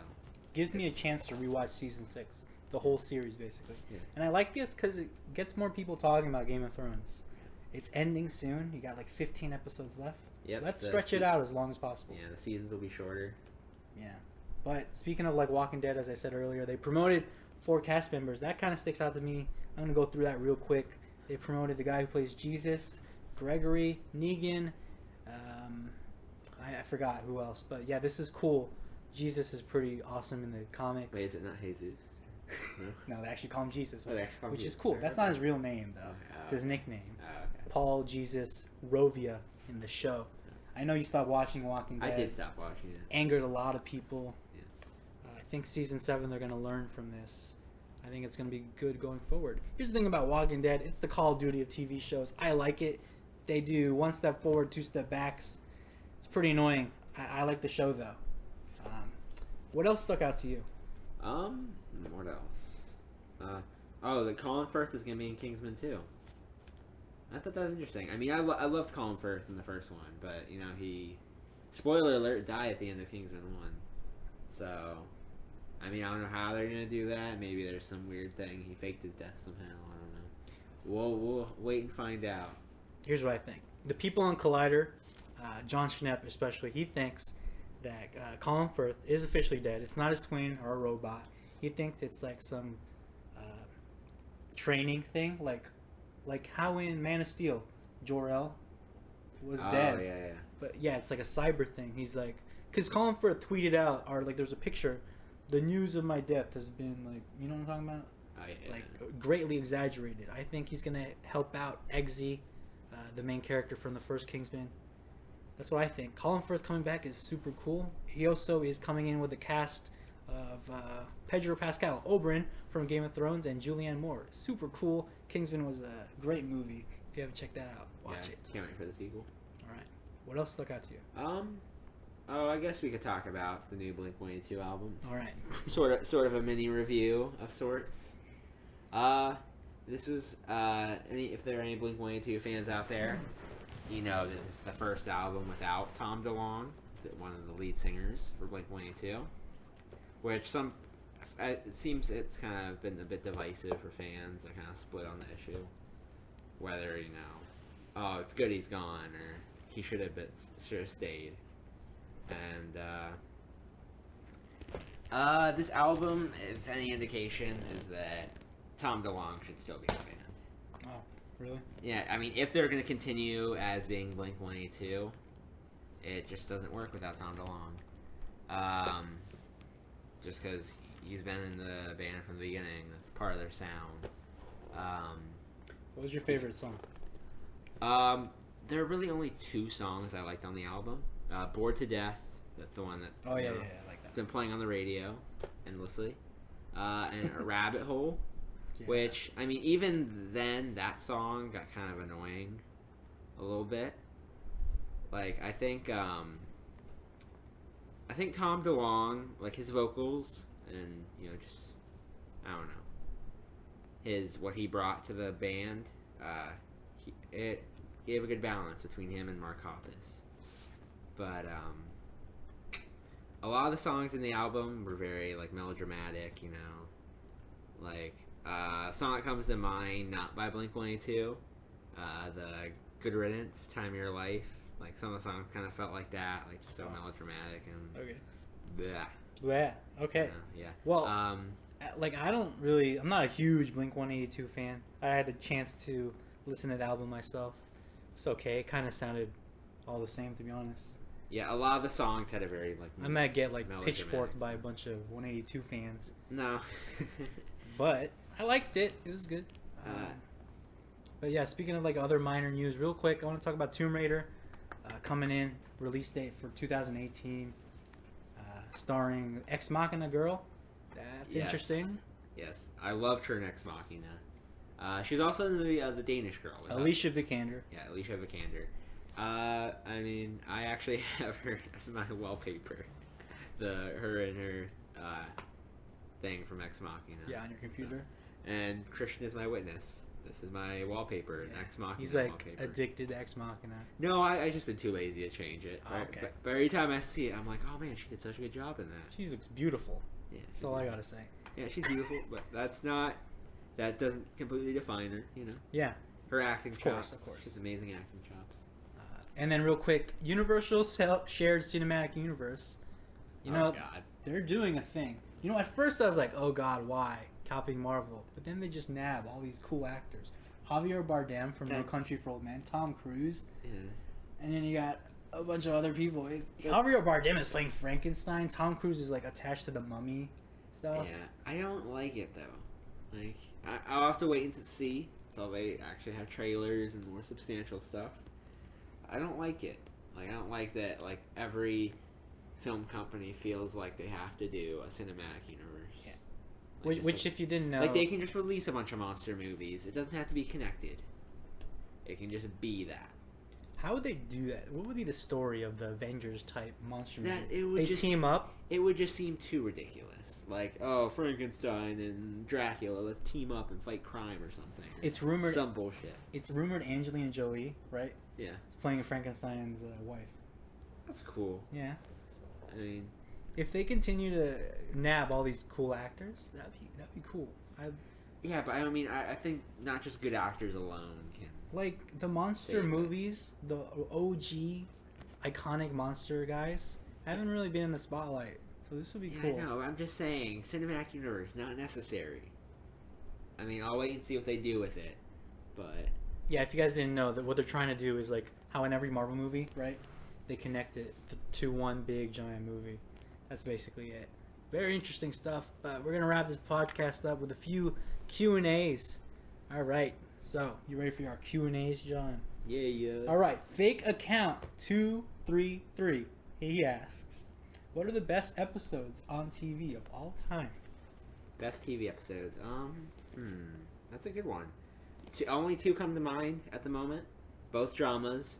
gives me a chance to rewatch season 6, the whole series basically. Yeah. And I like this because it gets more people talking about Game of Thrones. It's ending soon. You got like 15 episodes left. Yep, Let's stretch it out as long as possible. Yeah, the seasons will be shorter. Yeah. But speaking of like Walking Dead, as I said earlier, they promoted 4 cast members. That kind of sticks out to me. I'm going to go through that real quick. They promoted the guy who plays Jesus, Gregory, Negan, I forgot who else. But yeah, this is cool. Jesus is pretty awesome in the comics. Wait, is it not Jesus? No, they actually call him Jesus, which Jesus. is cool. That's not his real name, though. It's his nickname. Okay. Paul Jesus Rovia in the show. I know you stopped watching Walking Dead. I did stop watching it. Angered a lot of people. Yes. I think season 7 they're going to learn from this. I think it's going to be good going forward. Here's the thing about Walking Dead. It's the Call of Duty of TV shows. I like it. They do 1 step forward, 2 step backs. It's pretty annoying. I like the show, though. What else stuck out to you? What else? That Colin Firth is going to be in Kingsman too. I thought that was interesting. I mean, I loved Colin Firth in the first one, but, you know, he, spoiler alert, died at the end of Kingsman 1. So, I mean, I don't know how they're going to do that. Maybe there's some weird thing. He faked his death somehow. I don't know. We'll wait and find out. Here's what I think. The people on Collider, John Schnepp especially, he thinks that Colin Firth is officially dead. It's not his twin or a robot. He thinks it's like some training thing, like how in Man of Steel, Jor-El was dead. Yeah. But yeah, it's like a cyber thing. He's like, because Colin Firth tweeted out, or like there's a picture, the news of my death has been like, you know what I'm talking about? Like greatly exaggerated. I think he's gonna help out Eggsy, the main character from the first Kingsman. That's what I think. Colin Firth coming back is super cool. He also is coming in with the cast of Pedro Pascal, Oberyn from Game of Thrones, and Julianne Moore. Super cool. Kingsman was a great movie. If you haven't checked that out, watch it. Can't wait for the sequel. All right. What else stuck out to you? Oh, I guess we could talk about the new Blink-182 album. All right. Sort of a mini review of sorts. This was if there are any Blink-182 fans out there, you know this is the first album without Tom DeLonge, one of the lead singers for Blink-182, which it seems it's kind of been a bit divisive for fans. They're kind of split on the issue, whether oh, it's good he's gone, or he should have stayed. And this album, if any indication, is that Tom DeLonge should still be in the band. Oh, really? Yeah, I mean, if they're going to continue as being Blink-182, it just doesn't work without Tom DeLonge. Just because he's been in the band from the beginning. That's part of their sound. What was your favorite song? There are really only 2 songs I liked on the album. Bored to Death, that's the one that I like that. been playing on the radio endlessly. And A Rabbit Hole, which, I mean, even then, that song got kind of annoying a little bit. Like, I think Tom DeLonge, like, his vocals and, just, I don't know, what he brought to the band, it gave a good balance between him and Mark Hoppus. But a lot of the songs in the album were very like melodramatic, like a song that comes to mind, not by Blink-182, the Good Riddance, Time of Your Life. Like some of the songs kind of felt like that, like just so melodramatic and Blah. Okay. Yeah. Well, like I'm not a huge Blink-182 fan. I had a chance to listen to the album myself. It's okay. It kind of sounded all the same, to be honest. Yeah, a lot of the songs had a very like. I might get like pitchforked by a bunch of 182 fans. No. But I liked it. It was good. But yeah, speaking of like other minor news, real quick, I want to talk about Tomb Raider coming in. Release date for 2018. Starring Ex Machina girl. That's interesting. Yes, I loved her in Ex Machina. She's also in the Danish Girl. Alicia Vikander. Yeah, Alicia Vikander. I mean, I actually have her as my wallpaper. Her and her thing from Ex Machina. Yeah, on your computer. So, and Christian is my witness. This is my wallpaper, Ex Machina. He's like wallpaper. addicted to Ex Machina. No, I just been too lazy to change it. Oh, okay. But every time I see it, I'm like, oh man, she did such a good job in that. She looks beautiful. Yeah, that's all I gotta say. Yeah, she's beautiful, but that doesn't completely define her, Yeah. Her acting chops. Of course. She's amazing acting chops. And then real quick, Universal shared cinematic universe. God. They're doing a thing. At first I was like, oh God, why? Copying Marvel. But then they just nab all these cool actors. Javier Bardem from No Country for Old Men, Tom Cruise. Yeah. And then you got a bunch of other people. Javier Bardem is playing Frankenstein. Tom Cruise is like attached to the mummy stuff. Yeah, I don't like it though. Like, I'll have to wait until see until they actually have trailers and more substantial stuff. I don't like it. Like, I don't like that, like, every film company feels like they have to do a cinematic universe. Yeah. Like, Which if you didn't know... Like, they can just release a bunch of monster movies. It doesn't have to be connected. It can just be that. How would they do that? What would be the story of the Avengers-type monster movie? They team up? It would just seem too ridiculous. Like, oh, Frankenstein and Dracula, let's team up and fight crime or something. It's rumored... Some bullshit. It's rumored Angelina Jolie, right? Yeah. Is playing Frankenstein's wife. That's cool. Yeah. I mean... If they continue to nab all these cool actors, that'd be cool. Yeah, but I mean, I think not just good actors alone can... Like, the monster movies, the OG, iconic monster guys, haven't really been in the spotlight. So this would be cool. I know, I'm just saying, cinematic universe, not necessary. I mean, I'll wait and see what they do with it, but... Yeah, if you guys didn't know, that what they're trying to do is, like, how in every Marvel movie, right, they connect it to one big, giant movie. That's basically it. Very interesting stuff, but we're going to wrap this podcast up with a few Q&As. All right, so you ready for our Q&As, John? Yeah. All right, fake account 233. He asks, what are the best episodes on TV of all time? Best TV episodes? That's a good one. Only 2 come to mind at the moment. Both dramas.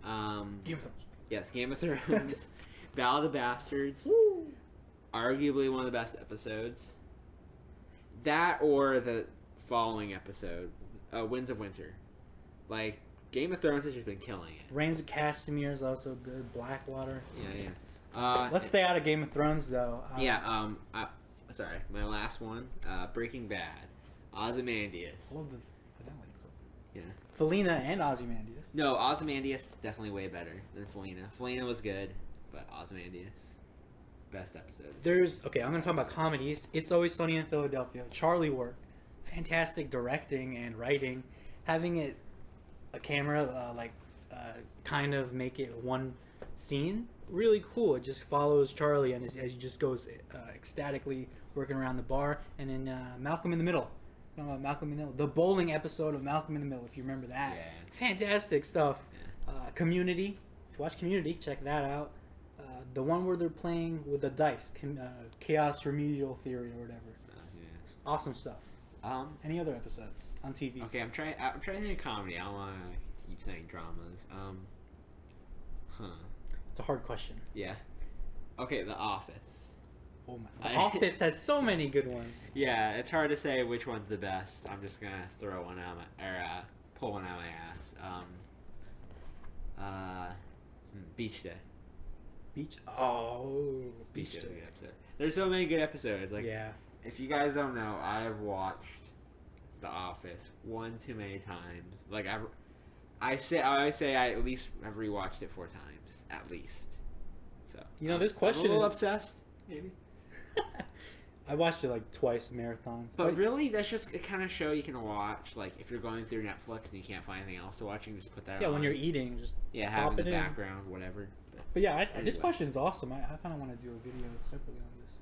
Game of Thrones. Yes, Game of Thrones. Battle of the Bastards. Woo! Arguably one of the best episodes. That or the following episode, Winds of Winter. Like, Game of Thrones has just been killing it. Reigns of Castamere is also good. Blackwater. Yeah. Let's stay out of Game of Thrones, though. Sorry, my last one, Breaking Bad. Ozymandias. I love the finale. Yeah. Felina and Ozymandias. No, Ozymandias definitely way better than Felina. Felina was good, but Ozymandias, best episodes. I'm gonna talk about comedies. It's Always Sunny in Philadelphia. Charlie Work, fantastic directing and writing. Having a camera kind of make it one scene, really cool. It just follows Charlie and as he just goes ecstatically working around the bar. And then Malcolm in the Middle. Malcolm in the Middle, the bowling episode of Malcolm in the Middle, if you remember that. Yeah. Fantastic stuff. Community. If you watch Community, check that out. The one where they're playing with the dice, Chaos Remedial Theory or whatever. Awesome stuff. Any other episodes on TV? Okay, I'm trying to think of comedy. I don't want to keep saying dramas. It's a hard question. Yeah. Okay, The Office. Oh my! The Office has so many good ones. Yeah, it's hard to say which one's the best. I'm just gonna throw one out pull one out my ass. Beach Day. Beach Day. Beach Day. Good episode. There's so many good episodes. Like, yeah. If you guys don't know, I have watched The Office one too many times. Like I always say I at least have rewatched it 4 times at least. So this question. I'm a little obsessed, maybe. I watched it like twice marathons. But really, that's just a kind of show you can watch. Like if you're going through Netflix and you can't find anything else to watch, you can just put that on. Yeah, when you're eating, just have pop in the it in. background, whatever. But yeah, this question is awesome. I kind of want to do a video separately on this.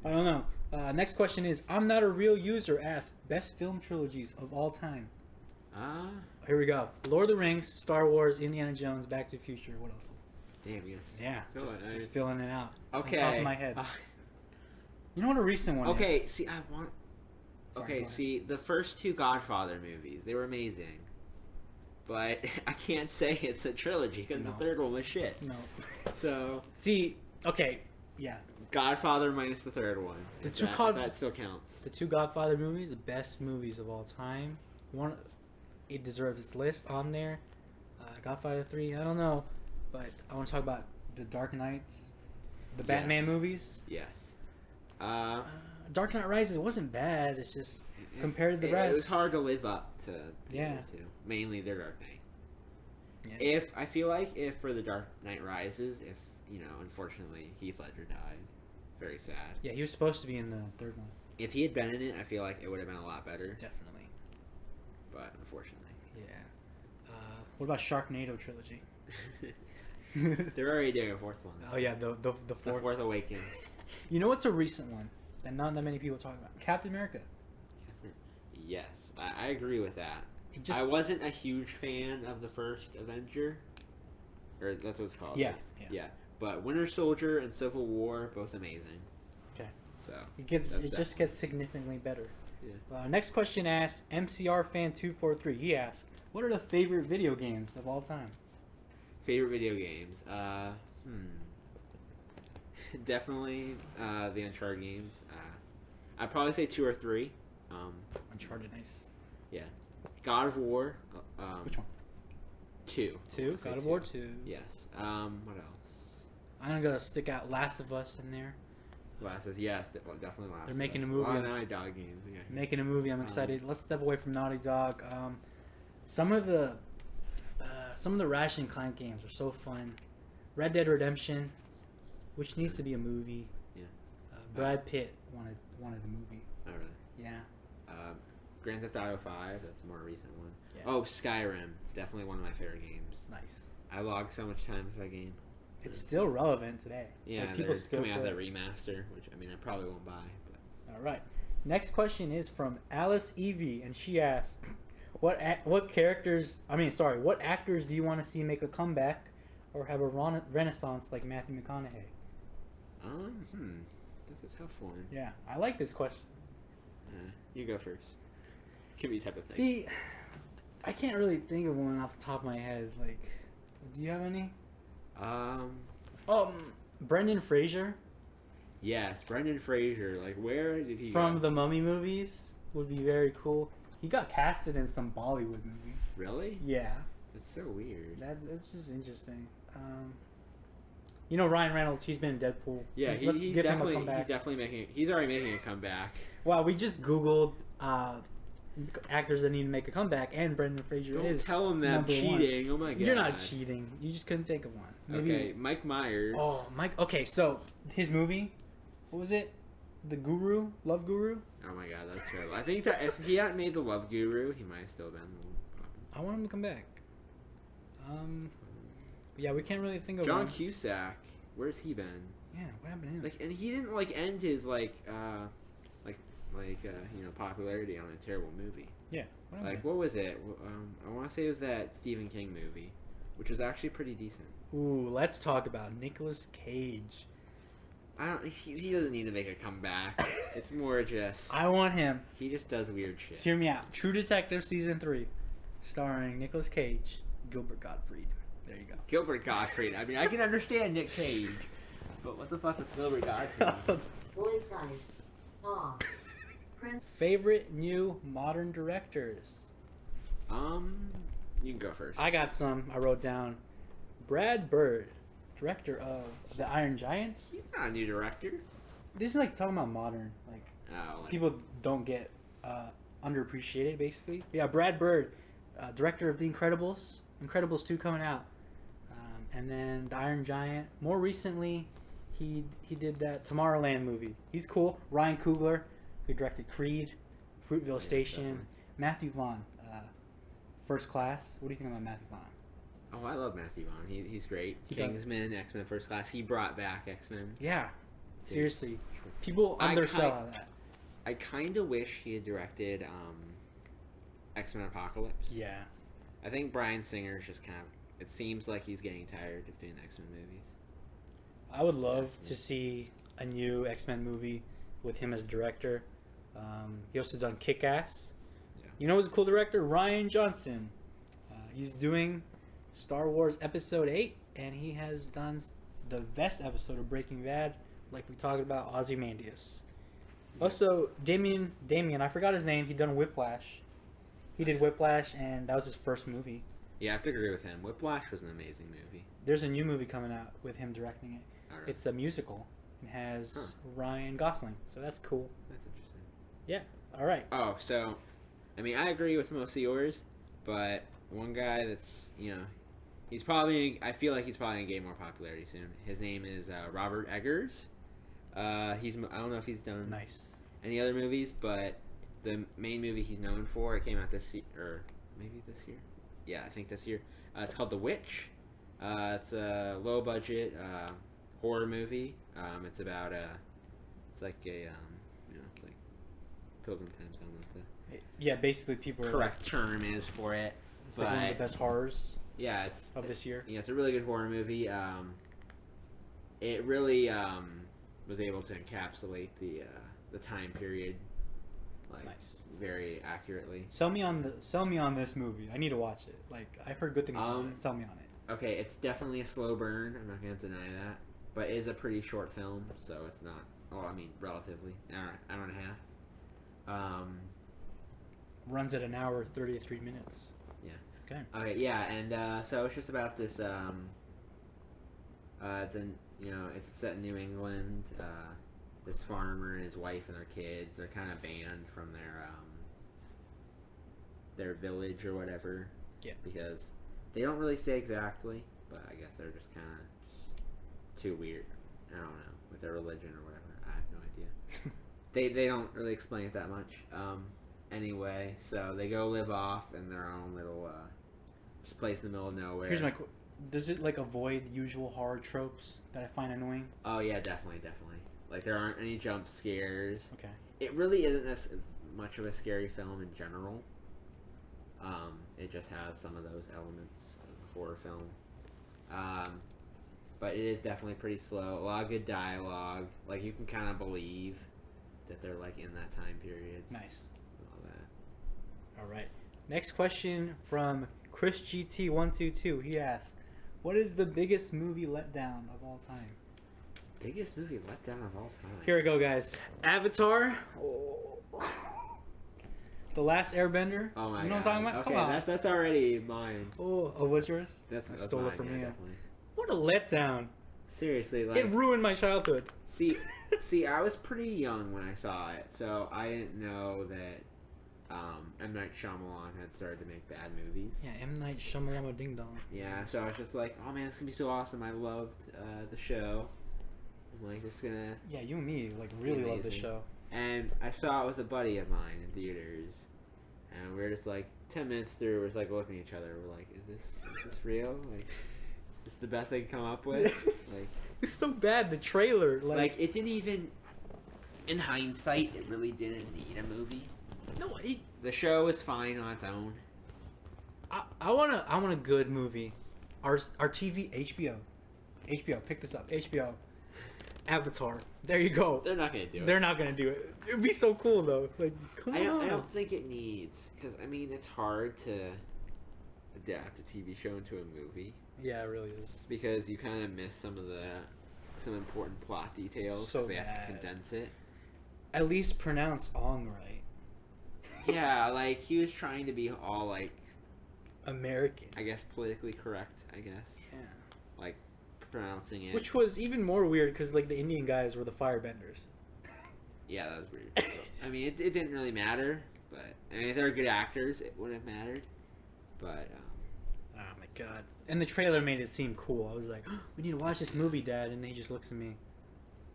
I don't know. Next question is, I'm not a real user asks, best film trilogies of all time. Here we go. Lord of the Rings, Star Wars, Indiana Jones, Back to the Future. What else? Damn, yes. Yeah, just filling it out. Okay. On top of my head. You know what a recent one is? Okay, see, I want... Sorry, see, the first 2 Godfather movies, they were amazing. But I can't say it's a trilogy, because the third one was shit. No. So... See, okay, yeah. Godfather minus the third one. That still counts. The 2 Godfather movies, the best movies of all time. It deserves its list on there. Godfather 3, I don't know. But I want to talk about the Dark Knights, the Batman movies. Yes. Dark Knight Rises wasn't bad. It's just compared to the rest. It was hard to live up to the other 2. Mainly the Dark Knight. Yeah. I feel like if for the Dark Knight Rises, if unfortunately Heath Ledger died, very sad. Yeah, he was supposed to be in the third one. If he had been in it, I feel like it would have been a lot better. Definitely. But unfortunately. Yeah. What about Sharknado trilogy? They're already doing a 4th one. Oh yeah, the fourth. The Fourth Awakens. You know what's a recent one that not that many people talk about? Captain America. Yes, I agree with that. I wasn't a huge fan of the first Avenger, or that's what it's called. Yeah. But Winter Soldier and Civil War, both amazing. Okay. So it just gets significantly better. Yeah. Next question asked MCR fan 243. He asked, "What are the favorite video games of all time?" Favorite video games? Definitely the Uncharted games. I'd probably say 2 or 3. Uncharted, nice. Yeah. God of War. Which one? 2. 2? God of War 2. Yes. What else? I'm gonna stick out Last of Us in there. Last of Us, yes, definitely Last of Us. They're making a movie. A lot of Naughty Dog games. Yeah. Making a movie. I'm excited. Let's step away from Naughty Dog. Some of the Ratchet and Clank games are so fun. Red Dead Redemption, which needs to be a movie. Yeah. Brad Pitt wanted a movie. Oh really? Yeah. Grand Theft Auto 5. That's a more recent one. Yeah. Oh, Skyrim. Definitely one of my favorite games. Nice. I logged so much time with that game. It's still relevant today. Yeah, like, people still coming out that remaster, which I probably won't buy. But. All right. Next question is from Alice Evie, and she asks, what actors do you want to see make a comeback or have a renaissance like Matthew McConaughey? That's a tough one. Yeah, I like this question. You go first. Give me type of thing. See, I can't really think of one off the top of my head. Do you have any? Um, Brendan Fraser yes, Brendan Fraser. Like, where did he from go? the Mummy movies would be very cool. He got casted in some Bollywood movie. Really? Yeah, That's so weird. that's just interesting. You know Ryan Reynolds, he's been in Deadpool. Yeah, Let's he's give him a definitely comeback. he's already making a comeback. Wow, we just Googled actors that need to make a comeback, and Brendan Fraser Don't is tell him that I'm number one. cheating. Oh my god. You're not cheating. You just couldn't think of one. Maybe. Okay, Mike Myers. Oh, Mike. Okay, so his movie, what was it? The Guru, Love Guru. Oh my god, that's terrible. I think that if he hadn't made the Love Guru, he might have still been. I want him to come back. Yeah, we can't really think of John one. Cusack. Where's he been? Yeah, what happened to him? Like, and he didn't like end his popularity on a terrible movie. Yeah, what happened? Like, what was it? I want to say it was that Stephen King movie, which was actually pretty decent. Ooh, let's talk about Nicolas Cage. He doesn't need to make a comeback. It's more just I want him. he just does weird shit. Hear me out. True Detective season 3, starring Nicolas Cage, Gilbert Gottfried. There you go. Gilbert Gottfried. I mean, I can understand Nick Cage, but what the fuck is Gilbert Gottfried? Boys, guys. Aw. Prince. Favorite new modern directors? You can go first. I got some. I wrote down Brad Bird, director of The Iron Giants. He's not a new director. This is like talking about modern, like Oh, people don't get underappreciated, basically. But yeah, Brad Bird, director of The Incredibles. Incredibles 2 coming out, and then The Iron Giant. More recently, he did that Tomorrowland movie. He's cool. Ryan Coogler, who directed Creed, Fruitvale Yeah, Station. definitely. Matthew Vaughn, First Class. What do you think about Matthew Vaughn? Oh, I love Matthew Vaughn. He's great. He does. Kingsman, X-Men First Class. He brought back X-Men. Yeah, seriously. People I undersell that. I kind of wish he had directed X-Men Apocalypse. Yeah. I think Bryan Singer's just kind of. It seems like he's getting tired of doing X-Men movies. I would love to see a new X-Men movie with him as director. He also done Kick-Ass. Yeah. You know who's a cool director? Ryan Johnson. He's doing Star Wars Episode 8, and he has done the best episode of Breaking Bad, like we talked about, Ozymandias. Also, Damien, I forgot his name. He done Whiplash. He did Whiplash, and that was his first movie. Yeah, I have to agree with him. Whiplash was an amazing movie. There's a new movie coming out with him directing it. All right. It's a musical. It has Ryan Gosling, so that's cool. That's interesting. Yeah. All right. Oh, so, I mean, I agree with most of yours, but one guy that's, I feel like he's probably going to gain more popularity soon. His name is Robert Eggers. I don't know if he's done Nice. any other movies, but the main movie he's known for, it came out this year, or maybe this year? Yeah, I think this year. It's called The Witch. It's a low-budget horror movie. It's about it's like Pilgrim Times. I don't know what Yeah, basically people the are correct term is for it. it's like one of the but- best horrors Yeah, it's of this year. Yeah, it's a really good horror movie. It really was able to encapsulate the time period like Nice. very accurately. Sell me on this movie. I need to watch it. Like I've heard good things about it. Sell me on it. Okay, it's definitely a slow burn. I'm not gonna deny that, but it is a pretty short film, so it's not. Oh, I mean, relatively hour and a half. Runs at an hour 33 minutes. Yeah. Okay. Okay, yeah, and so it's just about this. It's set in New England. This farmer and his wife and their kids, they're kind of banned from their village or whatever. Yeah. Because they don't really say exactly, but I guess they're just kind of too weird. I don't know, with their religion or whatever. I have no idea. They don't really explain it that much. Anyway, so they go live off in their own little just place in the middle of nowhere. Here's my. Does it like avoid usual horror tropes that I find annoying? Oh yeah, definitely. Like there aren't any jump scares. Okay. It really isn't as much of a scary film in general. It just has some of those elements of a horror film. But it is definitely pretty slow. A lot of good dialogue. Like you can kind of believe that they're like in that time period. Nice. And all that. All right. Next question from Chris GT122. He asks, What is the biggest movie letdown of all time? Biggest movie letdown of all time. Here we go, guys. Avatar. Oh. The Last Airbender. Oh my god. You know what I'm talking about? Okay, Come on. that's already mine. Oh, what's yours? That's stole it mine, from yeah, you. definitely. What a letdown. Seriously, like It ruined my childhood. see, I was pretty young when I saw it, so I didn't know that M. Night Shyamalan had started to make bad movies. Yeah, M. Night Shyamalan Ding Dong. Yeah, so I was just like, oh man, it's gonna be so awesome. I loved the show. I'm like, it's gonna. Yeah, you and me like really love this amazing. show. And I saw it with a buddy of mine in theaters, and we were just like 10 minutes through, we're just like looking at each other. We're like, is this real? Like, is this the best I can come up with? Like, It's so bad. The trailer, like it didn't even. In hindsight, it really didn't need a movie. no, The show is fine on its own. I want a good movie. Our TV, HBO, pick this up. HBO, Avatar. There you go. They're not gonna do it. They're not gonna do it. It'd be so cool though. Like, come I on. don't think it needs, because I mean it's hard to adapt a TV show into a movie Yeah, it really is. because you kind of miss some important plot details So because they have bad. to condense it. At least pronounce Ong right. Yeah, like he was trying to be all like American. I guess politically correct. I guess Yeah. like pronouncing it. Which was even more weird because like the Indian guys were the firebenders. Yeah, that was weird. I mean, it didn't really matter, but I mean, if they were good actors, it wouldn't have mattered. But Oh my god. And the trailer made it seem cool. I was like, oh, we need to watch this movie, Dad. And he just looks at me.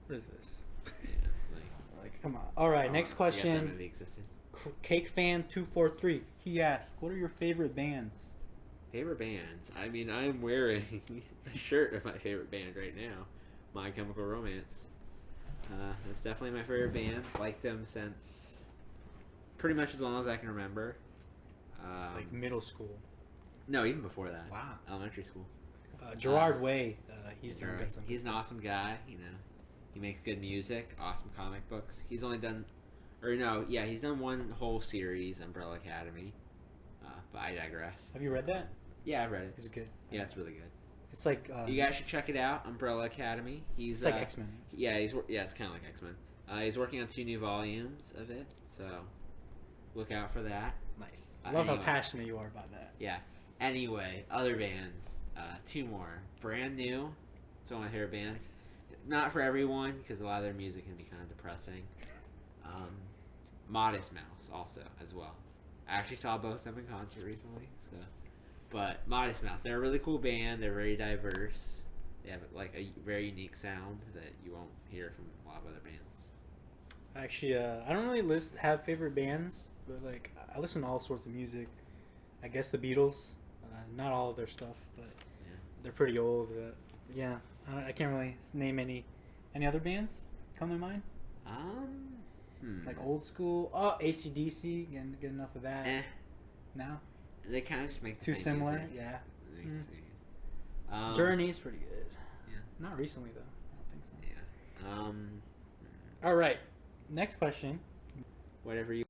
What is this? yeah, like Come on. All right, next I forgot that question. movie existed. Cake fan 243. He asks, "What are your favorite bands?" Favorite bands? I mean, I'm wearing a shirt of my favorite band right now, My Chemical Romance. That's definitely my favorite band. Liked them since pretty much as long as I can remember. Like middle school. No, even before that. Wow. Elementary school. Gerard Way. He's Sure. done some. He's an awesome guy. You know, he makes good music. Awesome comic books. He's only done, or no, yeah, he's done one whole series, Umbrella Academy. But I digress. Have you read that? Yeah, I've read it. Is it good? Yeah, it's really good. It's like You guys should check it out, Umbrella Academy. He's it's like X-Men. Yeah, it's kind of like X-Men. He's working on 2 new volumes of it, so look out for that. Nice. I love Anyway. how passionate you are about that. Yeah. Anyway, other bands. 2 more. Brand New. It's one of my favorite bands. Not for everyone, because a lot of their music can be kind of depressing. Modest Mouse also, as well. I actually saw both of them in concert recently, so. But Modest Mouse, they're a really cool band. They're very diverse. They have like a very unique sound that you won't hear from a lot of other bands. Actually, I don't really have favorite bands, but like I listen to all sorts of music. I guess the Beatles, not all of their stuff, but Yeah. they're pretty old. Yeah, I can't really name any other bands come to mind. Like old school. Oh, AC/DC. Get enough of that. No, They kind of just make the too same similar. music. Yeah. They make the same music. Journey's pretty good. Yeah. Not recently though. I don't think so. Yeah. All right. Next question. Whatever you.